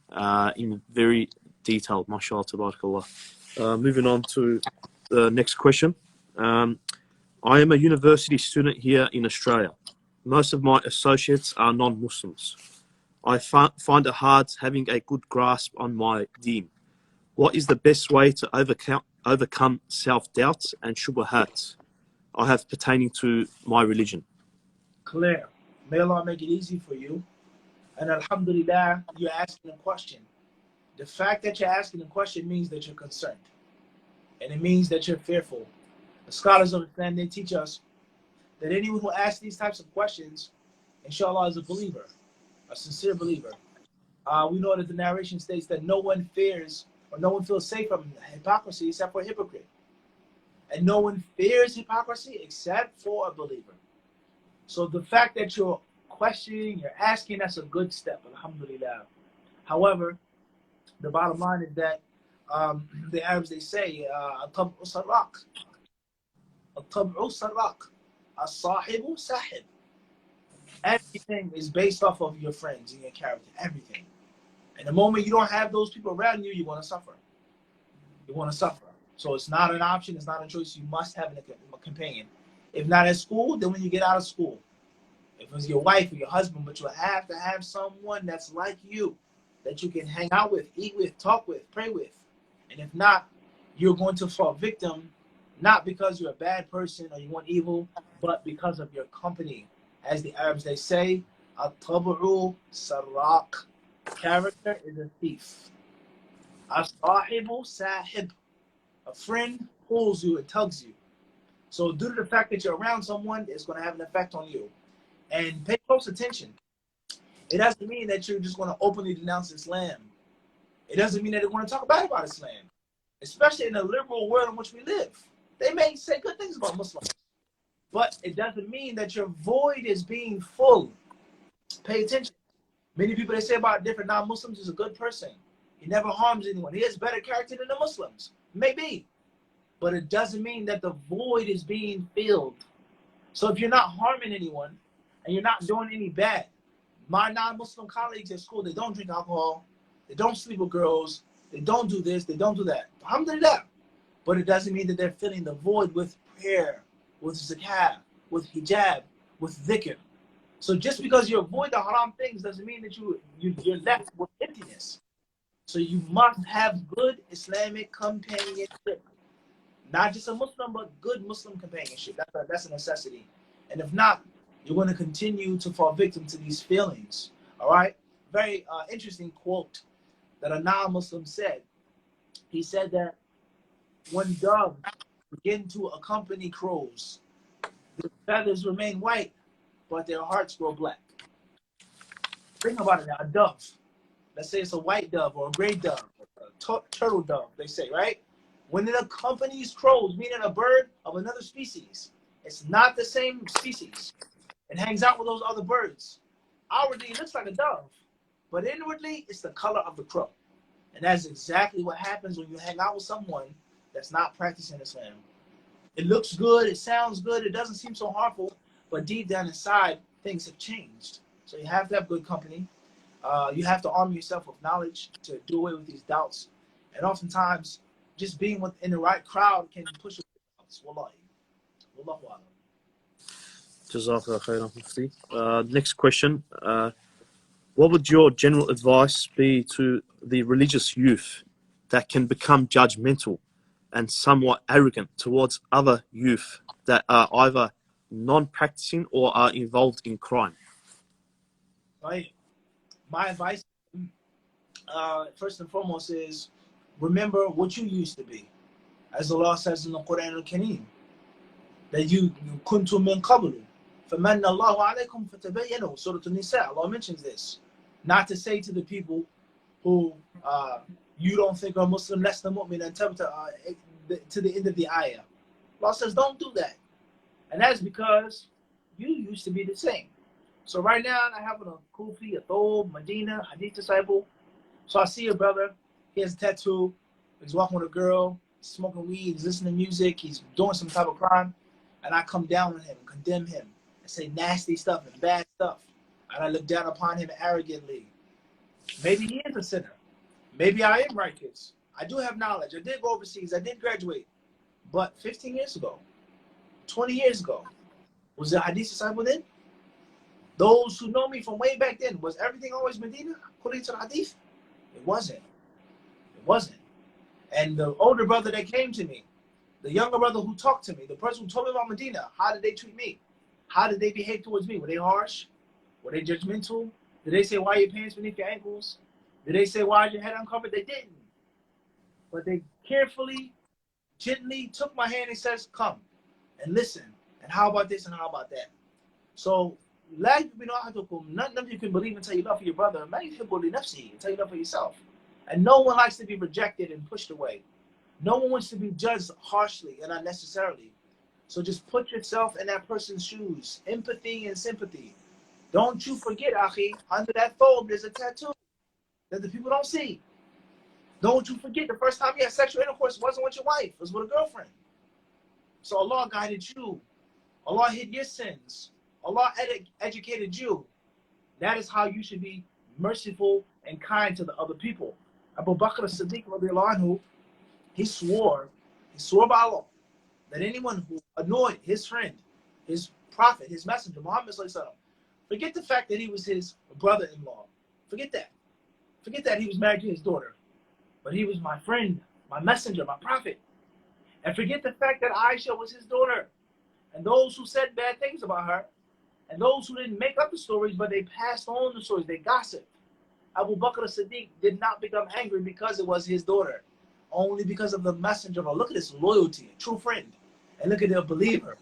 [SPEAKER 2] in very detailed, mashallah, tabarakallah. Moving on to the next question. I am a university student here in Australia. Most of my associates are non-Muslims. I find it hard having a good grasp on my deen. What is the best way to overcome self-doubts and shubuhat I have pertaining to my religion?
[SPEAKER 3] Clear. May Allah make it easy for you. And alhamdulillah, you're asking a question. The fact that you're asking a question means that you're concerned. And it means that you're fearful. The scholars of Islam, they teach us that anyone who asks these types of questions, inshallah, is a believer, a sincere believer. We know that the narration states that no one fears or no one feels safe from hypocrisy except for a hypocrite. And no one fears hypocrisy except for a believer. So the fact that you're questioning, you're asking, that's a good step, alhamdulillah. However, the bottom line is that the Arabs, they say, al-tab'u sarraq. Al-tab'u sarraq. As-sahibu sahib. Everything is based off of your friends and your character, everything. And the moment you don't have those people around you, you're going to suffer. You want to suffer. So it's not an option, it's not a choice. You must have a companion. If not at school, then when you get out of school. If it's your wife or your husband, but you have to have someone that's like you, that you can hang out with, eat with, talk with, pray with. And if not, you're going to fall victim, not because you're a bad person or you want evil, but because of your company. As the Arabs, they say, at-tab'u sarraq. Character is a thief. As-sahibu sahib. A friend pulls you and tugs you. So due to the fact that you're around someone, it's going to have an effect on you. And pay close attention. It doesn't mean that you're just going to openly denounce Islam. It doesn't mean that they're going to talk bad about Islam. Especially in the liberal world in which we live. They may say good things about Muslims. But it doesn't mean that your void is being full. Pay attention. Many people, they say about different non-Muslims, is a good person. He never harms anyone. He has better character than the Muslims. Maybe. But it doesn't mean that the void is being filled. So if you're not harming anyone and you're not doing any bad, my non-Muslim colleagues at school, they don't drink alcohol, they don't sleep with girls, they don't do this, they don't do that. Alhamdulillah. But it doesn't mean that they're filling the void with prayer, with zakah, with hijab, with dhikr. So just because you avoid the haram things doesn't mean that you're left with emptiness. So you must have good Islamic companionship. Not just a Muslim, but good Muslim companionship. That's a necessity. And if not, you're going to continue to fall victim to these feelings. All right? Very interesting quote that a non-Muslim said. He said that when doves begin to accompany crows, the feathers remain white, but their hearts grow black. Think about it now. A dove. Let's say it's a white dove or a gray dove, a turtle dove, they say, right? When it accompanies crows, meaning a bird of another species, it's not the same species. It hangs out with those other birds. Outwardly, it looks like a dove, but inwardly, it's the color of the crow. And that's exactly what happens when you hang out with someone that's not practicing Islam. It looks good, it sounds good, it doesn't seem so harmful, but deep down inside, things have changed. So you have to have good company. You have to arm yourself with knowledge to do away with these doubts. And oftentimes, just being in the right crowd can push you doubts. Wallahi. Wallahu alam.
[SPEAKER 2] Jazakallah khairan, Mufti. Next question. What would your general advice be to the religious youth that can become judgmental and somewhat arrogant towards other youth that are either non-practicing or are involved in crime?
[SPEAKER 3] Right. My advice, first and foremost, is remember what you used to be. As Allah says in the Quran al-Kareem, that you kuntum min qablu, famanna Allahu alaykum fatabayyanu. Surah An-Nisa, Allah mentions this. Not to say to the people who you don't think are Muslim, less than mu'min, and to the end of the ayah. Allah says, don't do that. And that's because you used to be the same. So right now, I have a Kufi, a Thob, Medina, Hadith disciple. So I see a brother, he has a tattoo, he's walking with a girl, he's smoking weed, he's listening to music, he's doing some type of crime, and I come down on him, condemn him, and say nasty stuff and bad stuff. And I look down upon him arrogantly. Maybe he is a sinner. Maybe I am righteous. I do have knowledge. I did go overseas. I did graduate. But 15 years ago, 20 years ago, was the Hadith disciple then? Those who know me from way back then, was everything always Medina according to the Hadith? It wasn't. It wasn't. And the older brother that came to me, the younger brother who talked to me, the person who told me about Medina, how did they treat me? How did they behave towards me? Were they harsh? Were they judgmental? Did they say, why are your pants beneath your ankles? Did they say, why is your head uncovered? They didn't. But they carefully, gently took my hand and says, come and listen. And how about this and how about that? So, none of you can believe until you love for your brother. Until you love for yourself. And no one likes to be rejected and pushed away. No one wants to be judged harshly and unnecessarily. So just put yourself in that person's shoes. Empathy and sympathy. Don't you forget, Akhi, under that thobe there's a tattoo that the people don't see. Don't you forget, the first time you had sexual intercourse wasn't with your wife, it was with a girlfriend. So Allah guided you. Allah hid your sins. Allah educated you. That is how you should be merciful and kind to the other people. Abu Bakr as-Siddiq radiallahu anhu, he swore by Allah that anyone who annoyed his friend, his prophet, his messenger, Muhammad sallallahu alaihi wasallam, forget the fact that he was his brother-in-law. Forget that. Forget that he was married to his daughter. But he was my friend, my messenger, my prophet. And forget the fact that Aisha was his daughter. And those who said bad things about her, and those who didn't make up the stories, but they passed on the stories, they gossiped. Abu Bakr as-Siddiq did not become angry because it was his daughter. Only because of the messenger of Allah. Look at this loyalty, true friend. And look at the believer.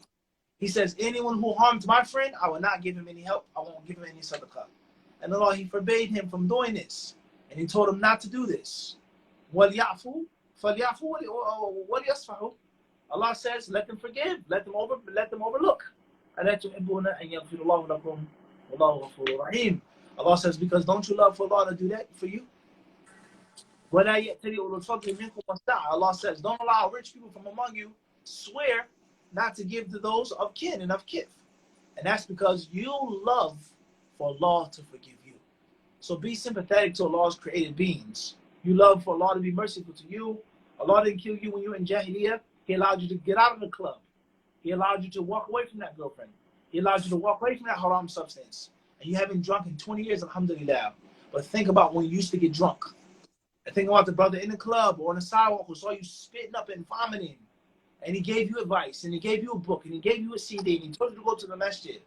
[SPEAKER 3] He says, anyone who harms my friend, I will not give him any help. I won't give him any sadaqah. And Allah, he forbade him from doing this. And he told him not to do this. وَلْيَعْفُوا فَلْيَعْفُوا وَلْيَصْفَحُوا. Allah says, let them forgive, let them overlook. أَلَا تُحِبُّونَ أَن يَغْفِرَ اللَّهُ لَكُمْ وَاللَّهُ غَفُورٌ رَحِيمٌ. Allah says, because don't you love for Allah to do that for you? وَلَا يَأْتَلِي أُولُو الْفَضْلِ مِنكُمْ وَالسَّعَةِ. Allah says, don't allow rich people from among you swear not to give to those of kin and of kith. And that's because you love for Allah to forgive you. So be sympathetic to Allah's created beings. You love for Allah to be merciful to you. Allah didn't kill you when you were in Jahiliyyah. He allowed you to get out of the club. He allowed you to walk away from that girlfriend. He allowed you to walk away from that haram substance. And you haven't drunk in 20 years, alhamdulillah. But think about when you used to get drunk. And think about the brother in the club or on the sidewalk who saw you spitting up and vomiting. And he gave you advice, and he gave you a book, and he gave you a CD, and he told you to go to the masjid.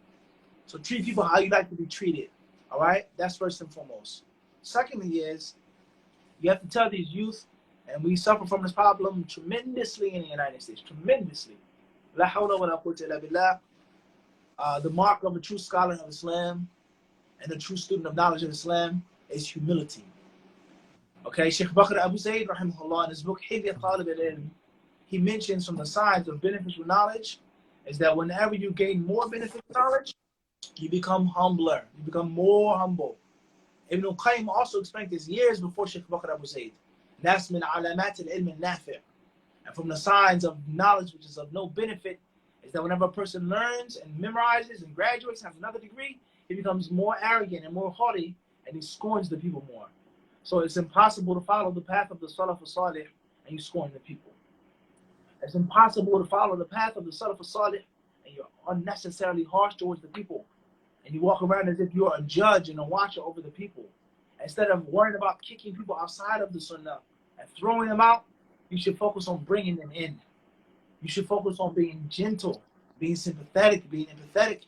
[SPEAKER 3] So treat people how you like to be treated. All right? That's first and foremost. Secondly is, you have to tell these youth, and we suffer from this problem tremendously in the United States. Tremendously. La hawla wa la quwwata illa billah. The mark of a true scholar of Islam and a true student of knowledge of Islam is humility. Okay, Sheikh Bakr Abu Zayd, rahimahullah, in his book, Hilya Talib al-Ilm, he mentions from the signs of beneficial knowledge is that whenever you gain more beneficial knowledge, you become humbler. You become more humble. Ibn al-Qayyim also explained this years before Sheikh Bakr Abu Zayd. That's min alamat al-ilm al-nafi'. And from the signs of knowledge which is of no benefit is that whenever a person learns and memorizes and graduates and has another degree, he becomes more arrogant and more haughty, and he scorns the people more. So it's impossible to follow the path of the Salaf al-Salih and you scorn the people. It's impossible to follow the path of the Salaf al-Salih and you're unnecessarily harsh towards the people. And you walk around as if you're a judge and a watcher over the people. Instead of worrying about kicking people outside of the Sunnah and throwing them out, you should focus on bringing them in. You should focus on being gentle, being sympathetic, being empathetic,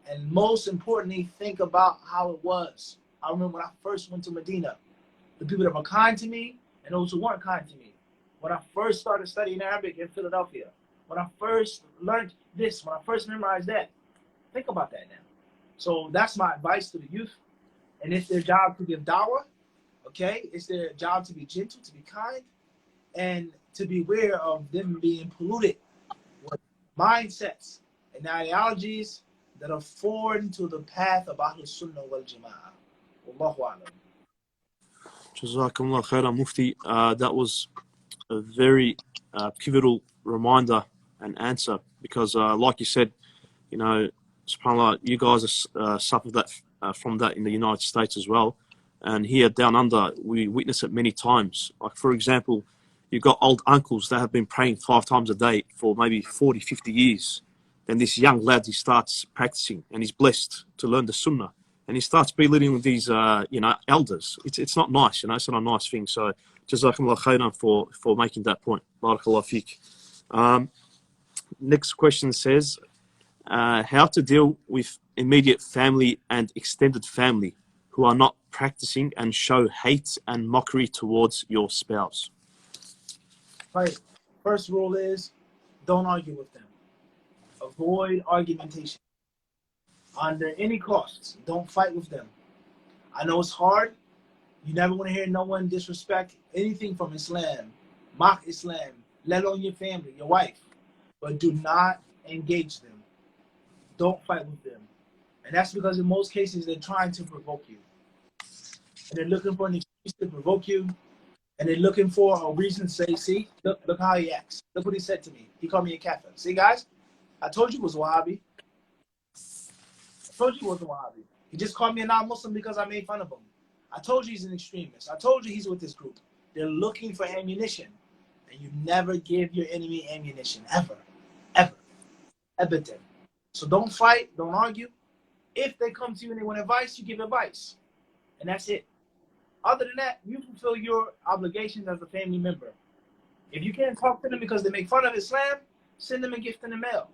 [SPEAKER 3] and most importantly, think about how it was. I remember when I first went to Medina, the people that were kind to me and those who weren't kind to me. When I first started studying Arabic in Philadelphia, when I first learned this, when I first memorized that, think about that now. So that's my advice to the youth. And it's their job to give dawah, okay? It's their job to be gentle, to be kind, and to be aware of them being polluted with mindsets and ideologies that are foreign to the path of Ahlul Sunnah wal Jama'ah. Wallahu a'lam.
[SPEAKER 2] Jazakumullah khairan, Mufti. That was a very pivotal reminder and answer because, like you said, you know, subhanAllah, you guys suffered that from that in the United States as well. And here down under, we witness it many times. Like, for example, you've got old uncles that have been praying 5 times a day for maybe 40, 50 years. Then this young lad, he starts practicing and he's blessed to learn the Sunnah. and he starts belittling these, elders. It's not nice, it's not a nice thing. So, Jazakumullah khairan for making that point. Barakallah feek. Next question says, how to deal with immediate family and extended family who are not practicing and show hate and mockery towards your spouse.
[SPEAKER 3] Right. First rule is don't argue with them. Avoid argumentation. Under any costs, don't fight with them. I know it's hard. You never want to hear no one disrespect anything from Islam, mock Islam, let alone your family, your wife. But do not engage them. Don't fight with them. And that's because in most cases, they're trying to provoke you. And they're looking for an excuse to provoke you. And they're looking for a reason to say, see, look how he acts. Look what he said to me. He called me a kafir. See, guys, I told you he was Wahhabi. I told you he was a Wahhabi. He just called me a non-Muslim because I made fun of him. I told you he's an extremist. I told you he's with this group. They're looking for ammunition. And you never give your enemy ammunition. Ever. Ever. Ever. So don't fight. Don't argue. If they come to you and they want advice, you give advice. And that's it. Other than that, you fulfill your obligations as a family member. If you can't talk to them because they make fun of Islam, send them a gift in the mail.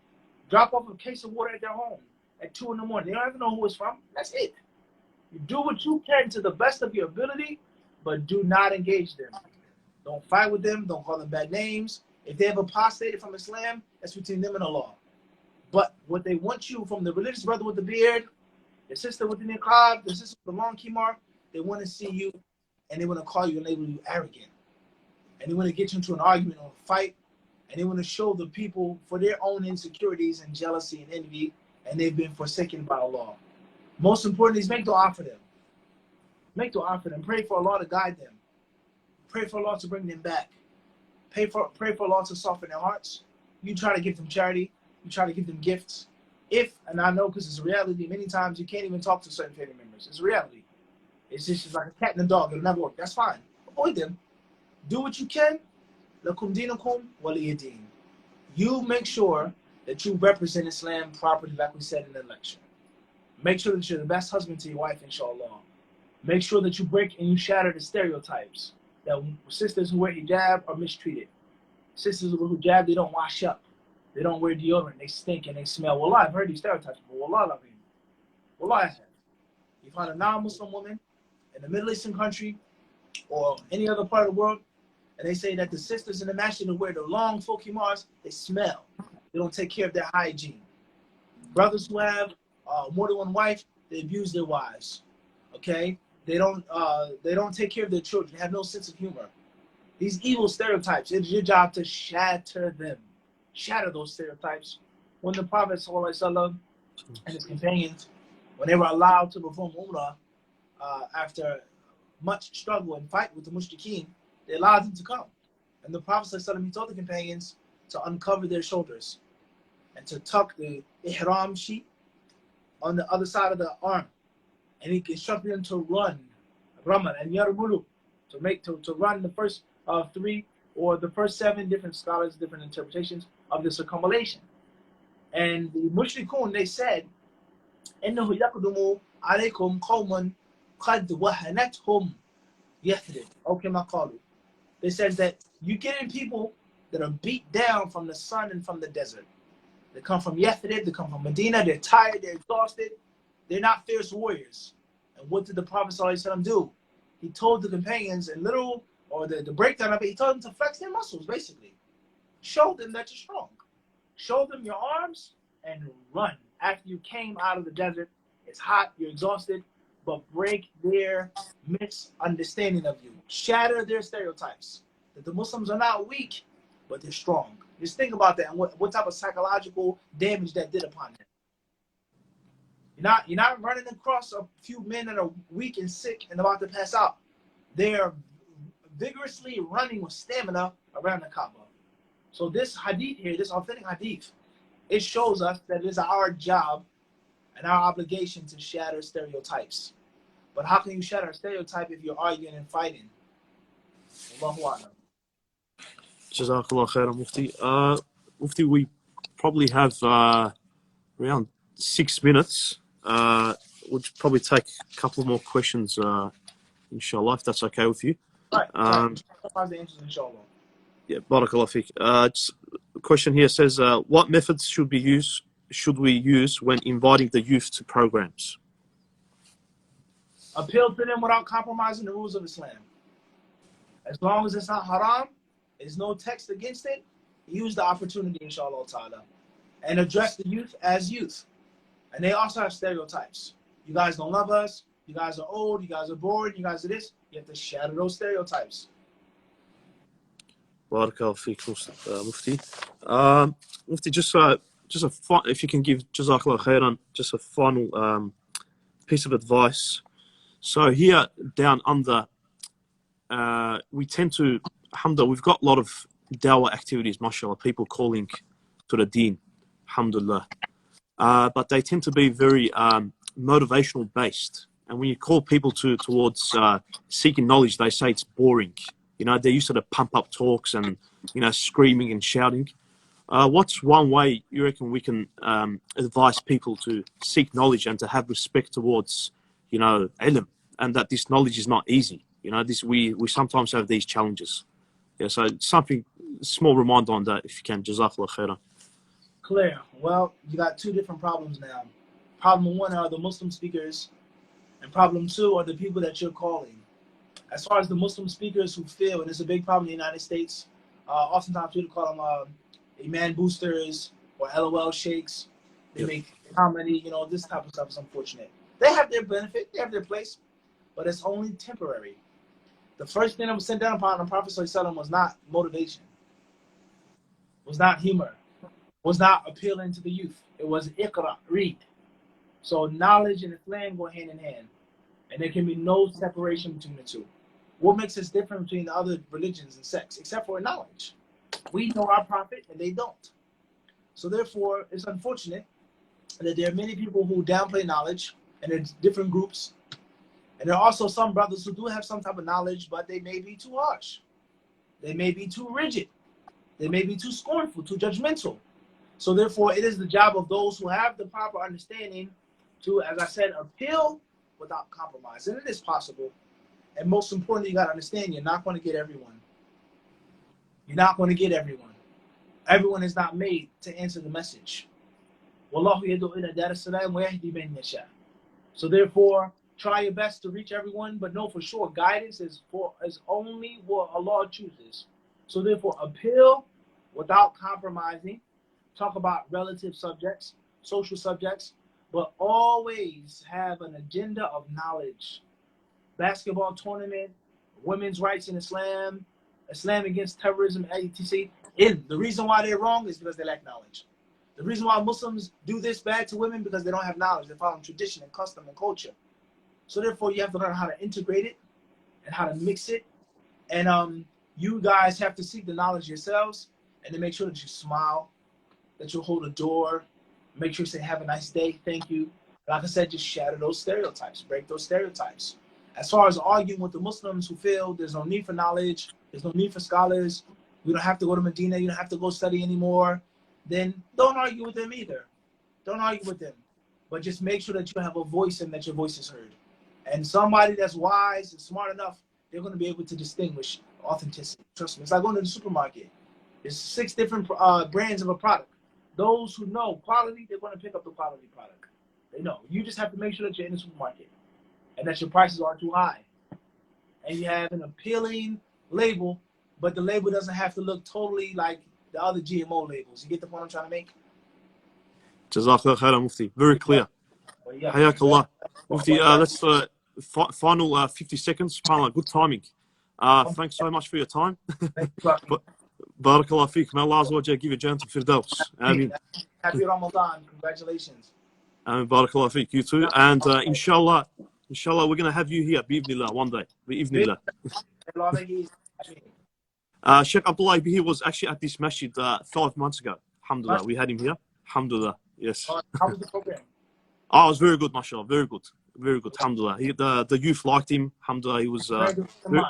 [SPEAKER 3] Drop off a case of water at their home at 2 in the morning. They don't even know who it's from. That's it. You do what you can to the best of your ability, but do not engage them. Don't fight with them. Don't call them bad names. If they have apostated from Islam, that's between them and Allah. But what they want you from the religious brother with the beard, the sister with the niqab, the sister with the long khimar, they want to see you and they want to call you and label you arrogant. And they want to get you into an argument or a fight. And they want to show the people for their own insecurities and jealousy and envy. And they've been forsaken by Allah. Most important is make dua for them. Make dua for them. Pray for Allah to guide them. Pray for Allah to bring them back. Pray for Allah to soften their hearts. You try to give them charity. You try to give them gifts. And I know because it's a reality, many times you can't even talk to certain family members. It's a reality. It's just like a cat and a dog. It'll never work. That's fine. Avoid them. Do what you can. Lakum dinakum waliya din. You make sure that you represent Islam properly, like we said in the lecture. Make sure that you're the best husband to your wife, inshallah. Make sure that you break and you shatter the stereotypes that sisters who wear hijab are mistreated. Sisters who wear hijab, they don't wash up. They don't wear deodorant. They stink and they smell. Wallah, I've heard these stereotypes before. Wallah, I've been. Wallah, I have. You find a non-Muslim woman in a Middle Eastern country or any other part of the world, and they say that the sisters in the masjid who wear the long full khimars, they smell. They don't take care of their hygiene. Brothers who have more than one wife, they abuse their wives. Okay? They don't take care of their children. They have no sense of humor. These evil stereotypes, it's your job to shatter them. Shatter those stereotypes. When the Prophet ﷺ and his companions, when they were allowed to perform Umrah after much struggle and fight with the mushrikeen, they allowed them to come. And the Prophet ﷺ, he told the companions to uncover their shoulders and to tuck the ihram sheet on the other side of the arm. And he instructed them to run, Raman and Yarmulu, to run the first 3 or the first 7, different scholars, different interpretations of the circumambulation. And the mushrikun, they said, إِنَّهُ يَقْدُمُ عَلَيْكُمْ قَوْمًا قَدْ وَهَنَتْهُمْ يَثْرِبْ أو كما قالوا. They said that you get in people that are beat down from the sun and from the desert. They come from Yathrib, they come from Medina, they're tired, they're exhausted. They're not fierce warriors. And what did the Prophet ﷺ do? He told the companions in the breakdown of it, he told them to flex their muscles, basically. Show them that you're strong. Show them your arms and run. After you came out of the desert, it's hot, you're exhausted, but break their misunderstanding of you. Shatter their stereotypes. That the Muslims are not weak, but they're strong. Just think about that and what type of psychological damage that did upon them. You're not running across a few men that are weak and sick and about to pass out. They're vigorously running with stamina around the Kaaba. So this hadith here, this authentic hadith, it shows us that it is our job and our obligation to shatter stereotypes. But how can you shatter a stereotype if you're arguing and fighting? Allahu Akbar.
[SPEAKER 2] Jazakallah khairan, Mufti. Mufti, we probably have around 6 minutes. we'll probably take a couple more questions, inshallah, if that's okay with you.
[SPEAKER 3] Right. The answers, inshallah.
[SPEAKER 2] Yeah, barakallah fiqh. The question here says, what methods should we use when inviting the youth to programs?
[SPEAKER 3] Appeal to them without compromising the rules of Islam. As long as it's not haram, there's no text against it, use the opportunity, inshallah ta'ala. And address the youth as youth. And they also have stereotypes. You guys don't love us, you guys are old, you guys are bored, you guys are this. You have to shatter those stereotypes.
[SPEAKER 2] Barakallah fiqh, Mufti. Mufti, if you can give Jazakallah khairan, just a final piece of advice. So here down under, we tend to, alhamdulillah, we've got a lot of dawah activities, mashallah, people calling to the deen, alhamdulillah. But they tend to be very motivational based. And when you call people towards seeking knowledge, they say it's boring. You know, they're used to the pump-up talks and, you know, screaming and shouting. What's one way you reckon we can advise people to seek knowledge and to have respect towards, you know, ilm, and that this knowledge is not easy? You know, we sometimes have these challenges. Yeah, so something, small reminder on that, if you can. Jazakallah khairan.
[SPEAKER 3] Clear. Well, you got two different problems now. Problem one are the Muslim speakers, and problem two are the people that you're calling. As far as the Muslim speakers who feel, and it's a big problem in the United States, oftentimes people call them Iman boosters or LOL sheikhs. They make comedy, you know, this type of stuff is unfortunate. They have their benefit, they have their place, but it's only temporary. The first thing that was sent down upon the Prophet ﷺ was not motivation, was not humor, was not appealing to the youth. It was iqra, read. So knowledge and Islam go hand in hand, and there can be no separation between the two. What makes us different between the other religions and sects, except for knowledge? We know our prophet and they don't. So therefore, it's unfortunate that there are many people who downplay knowledge, and there's different groups. And there are also some brothers who do have some type of knowledge, but they may be too harsh. They may be too rigid. They may be too scornful, too judgmental. So therefore, it is the job of those who have the proper understanding to, as I said, appeal without compromise. And it is possible. And most importantly, you got to understand, you're not going to get everyone. You're not going to get everyone. Everyone is not made to answer the message. Wallahu yadu ila dar as-salam wa yahdi man yasha. So therefore, try your best to reach everyone, but know for sure guidance is only what Allah chooses. So therefore, appeal without compromising. Talk about relative subjects, social subjects, but always have an agenda of knowledge. Basketball tournament, women's rights in Islam, Islam against terrorism, etc. The reason why they're wrong is because they lack knowledge. The reason why Muslims do this bad to women because they don't have knowledge. They're following tradition and custom and culture. So therefore, you have to learn how to integrate it and how to mix it. And you guys have to seek the knowledge yourselves, and to make sure that you smile, that you hold a door, make sure you say, have a nice day, thank you. Like I said, just shatter those stereotypes, break those stereotypes. As far as arguing with the Muslims who feel there's no need for knowledge, there's no need for scholars, we don't have to go to Medina, you don't have to go study anymore, then don't argue with them either. Don't argue with them. But just make sure that you have a voice and that your voice is heard. And somebody that's wise and smart enough, they're going to be able to distinguish authenticity. Trust me. It's like going to the supermarket. There's 6 different brands of a product. Those who know quality, they're going to pick up the quality product. They know. You just have to make sure that you're in the supermarket and that your prices aren't too high. And you have an appealing label, but the label doesn't have to look totally like the other GMO labels. You get the point I'm trying to make?
[SPEAKER 2] Jazakallah khairan, Mufti. Very clear.
[SPEAKER 3] Well, yeah.
[SPEAKER 2] Hayakallah. Mufti, let's final 50 seconds. SubhanAllah, good timing. Thanks so much for your time. Barakallah feek. May Allah Azza wa Jalla give you Jannat al-Firdaus. Ameen.
[SPEAKER 3] Happy Ramadan. Congratulations.
[SPEAKER 2] Ameen. Barakallah feek. You too. And inshallah, we're going to have you here, bi'idhnillah, one day. Bi'idhnillah. Sheikh Abdullah Bihi was actually at this masjid 5 months ago. Alhamdulillah. We had him here. Alhamdulillah. Yes.
[SPEAKER 3] How was the program?
[SPEAKER 2] Oh, it was very good, mashallah. Very good. Very good. Alhamdulillah. The youth liked him. Alhamdulillah. He was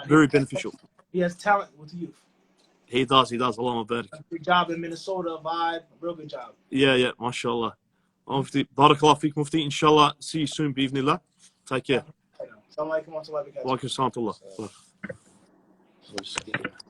[SPEAKER 2] very beneficial.
[SPEAKER 3] He has talent with the youth.
[SPEAKER 2] He does. Allah Mabarak.
[SPEAKER 3] Good job in Minnesota, vibe. Real good job.
[SPEAKER 2] Yeah, mashallah. Mufti, barakallah feek, Mufti. Inshallah, see you soon, bi'idhnillah. Take care.
[SPEAKER 3] Assalamu alaikum wa rahmatullahi wa barakatuh.
[SPEAKER 2] Wa alaikum assalam wa rahmatullah.
[SPEAKER 3] So,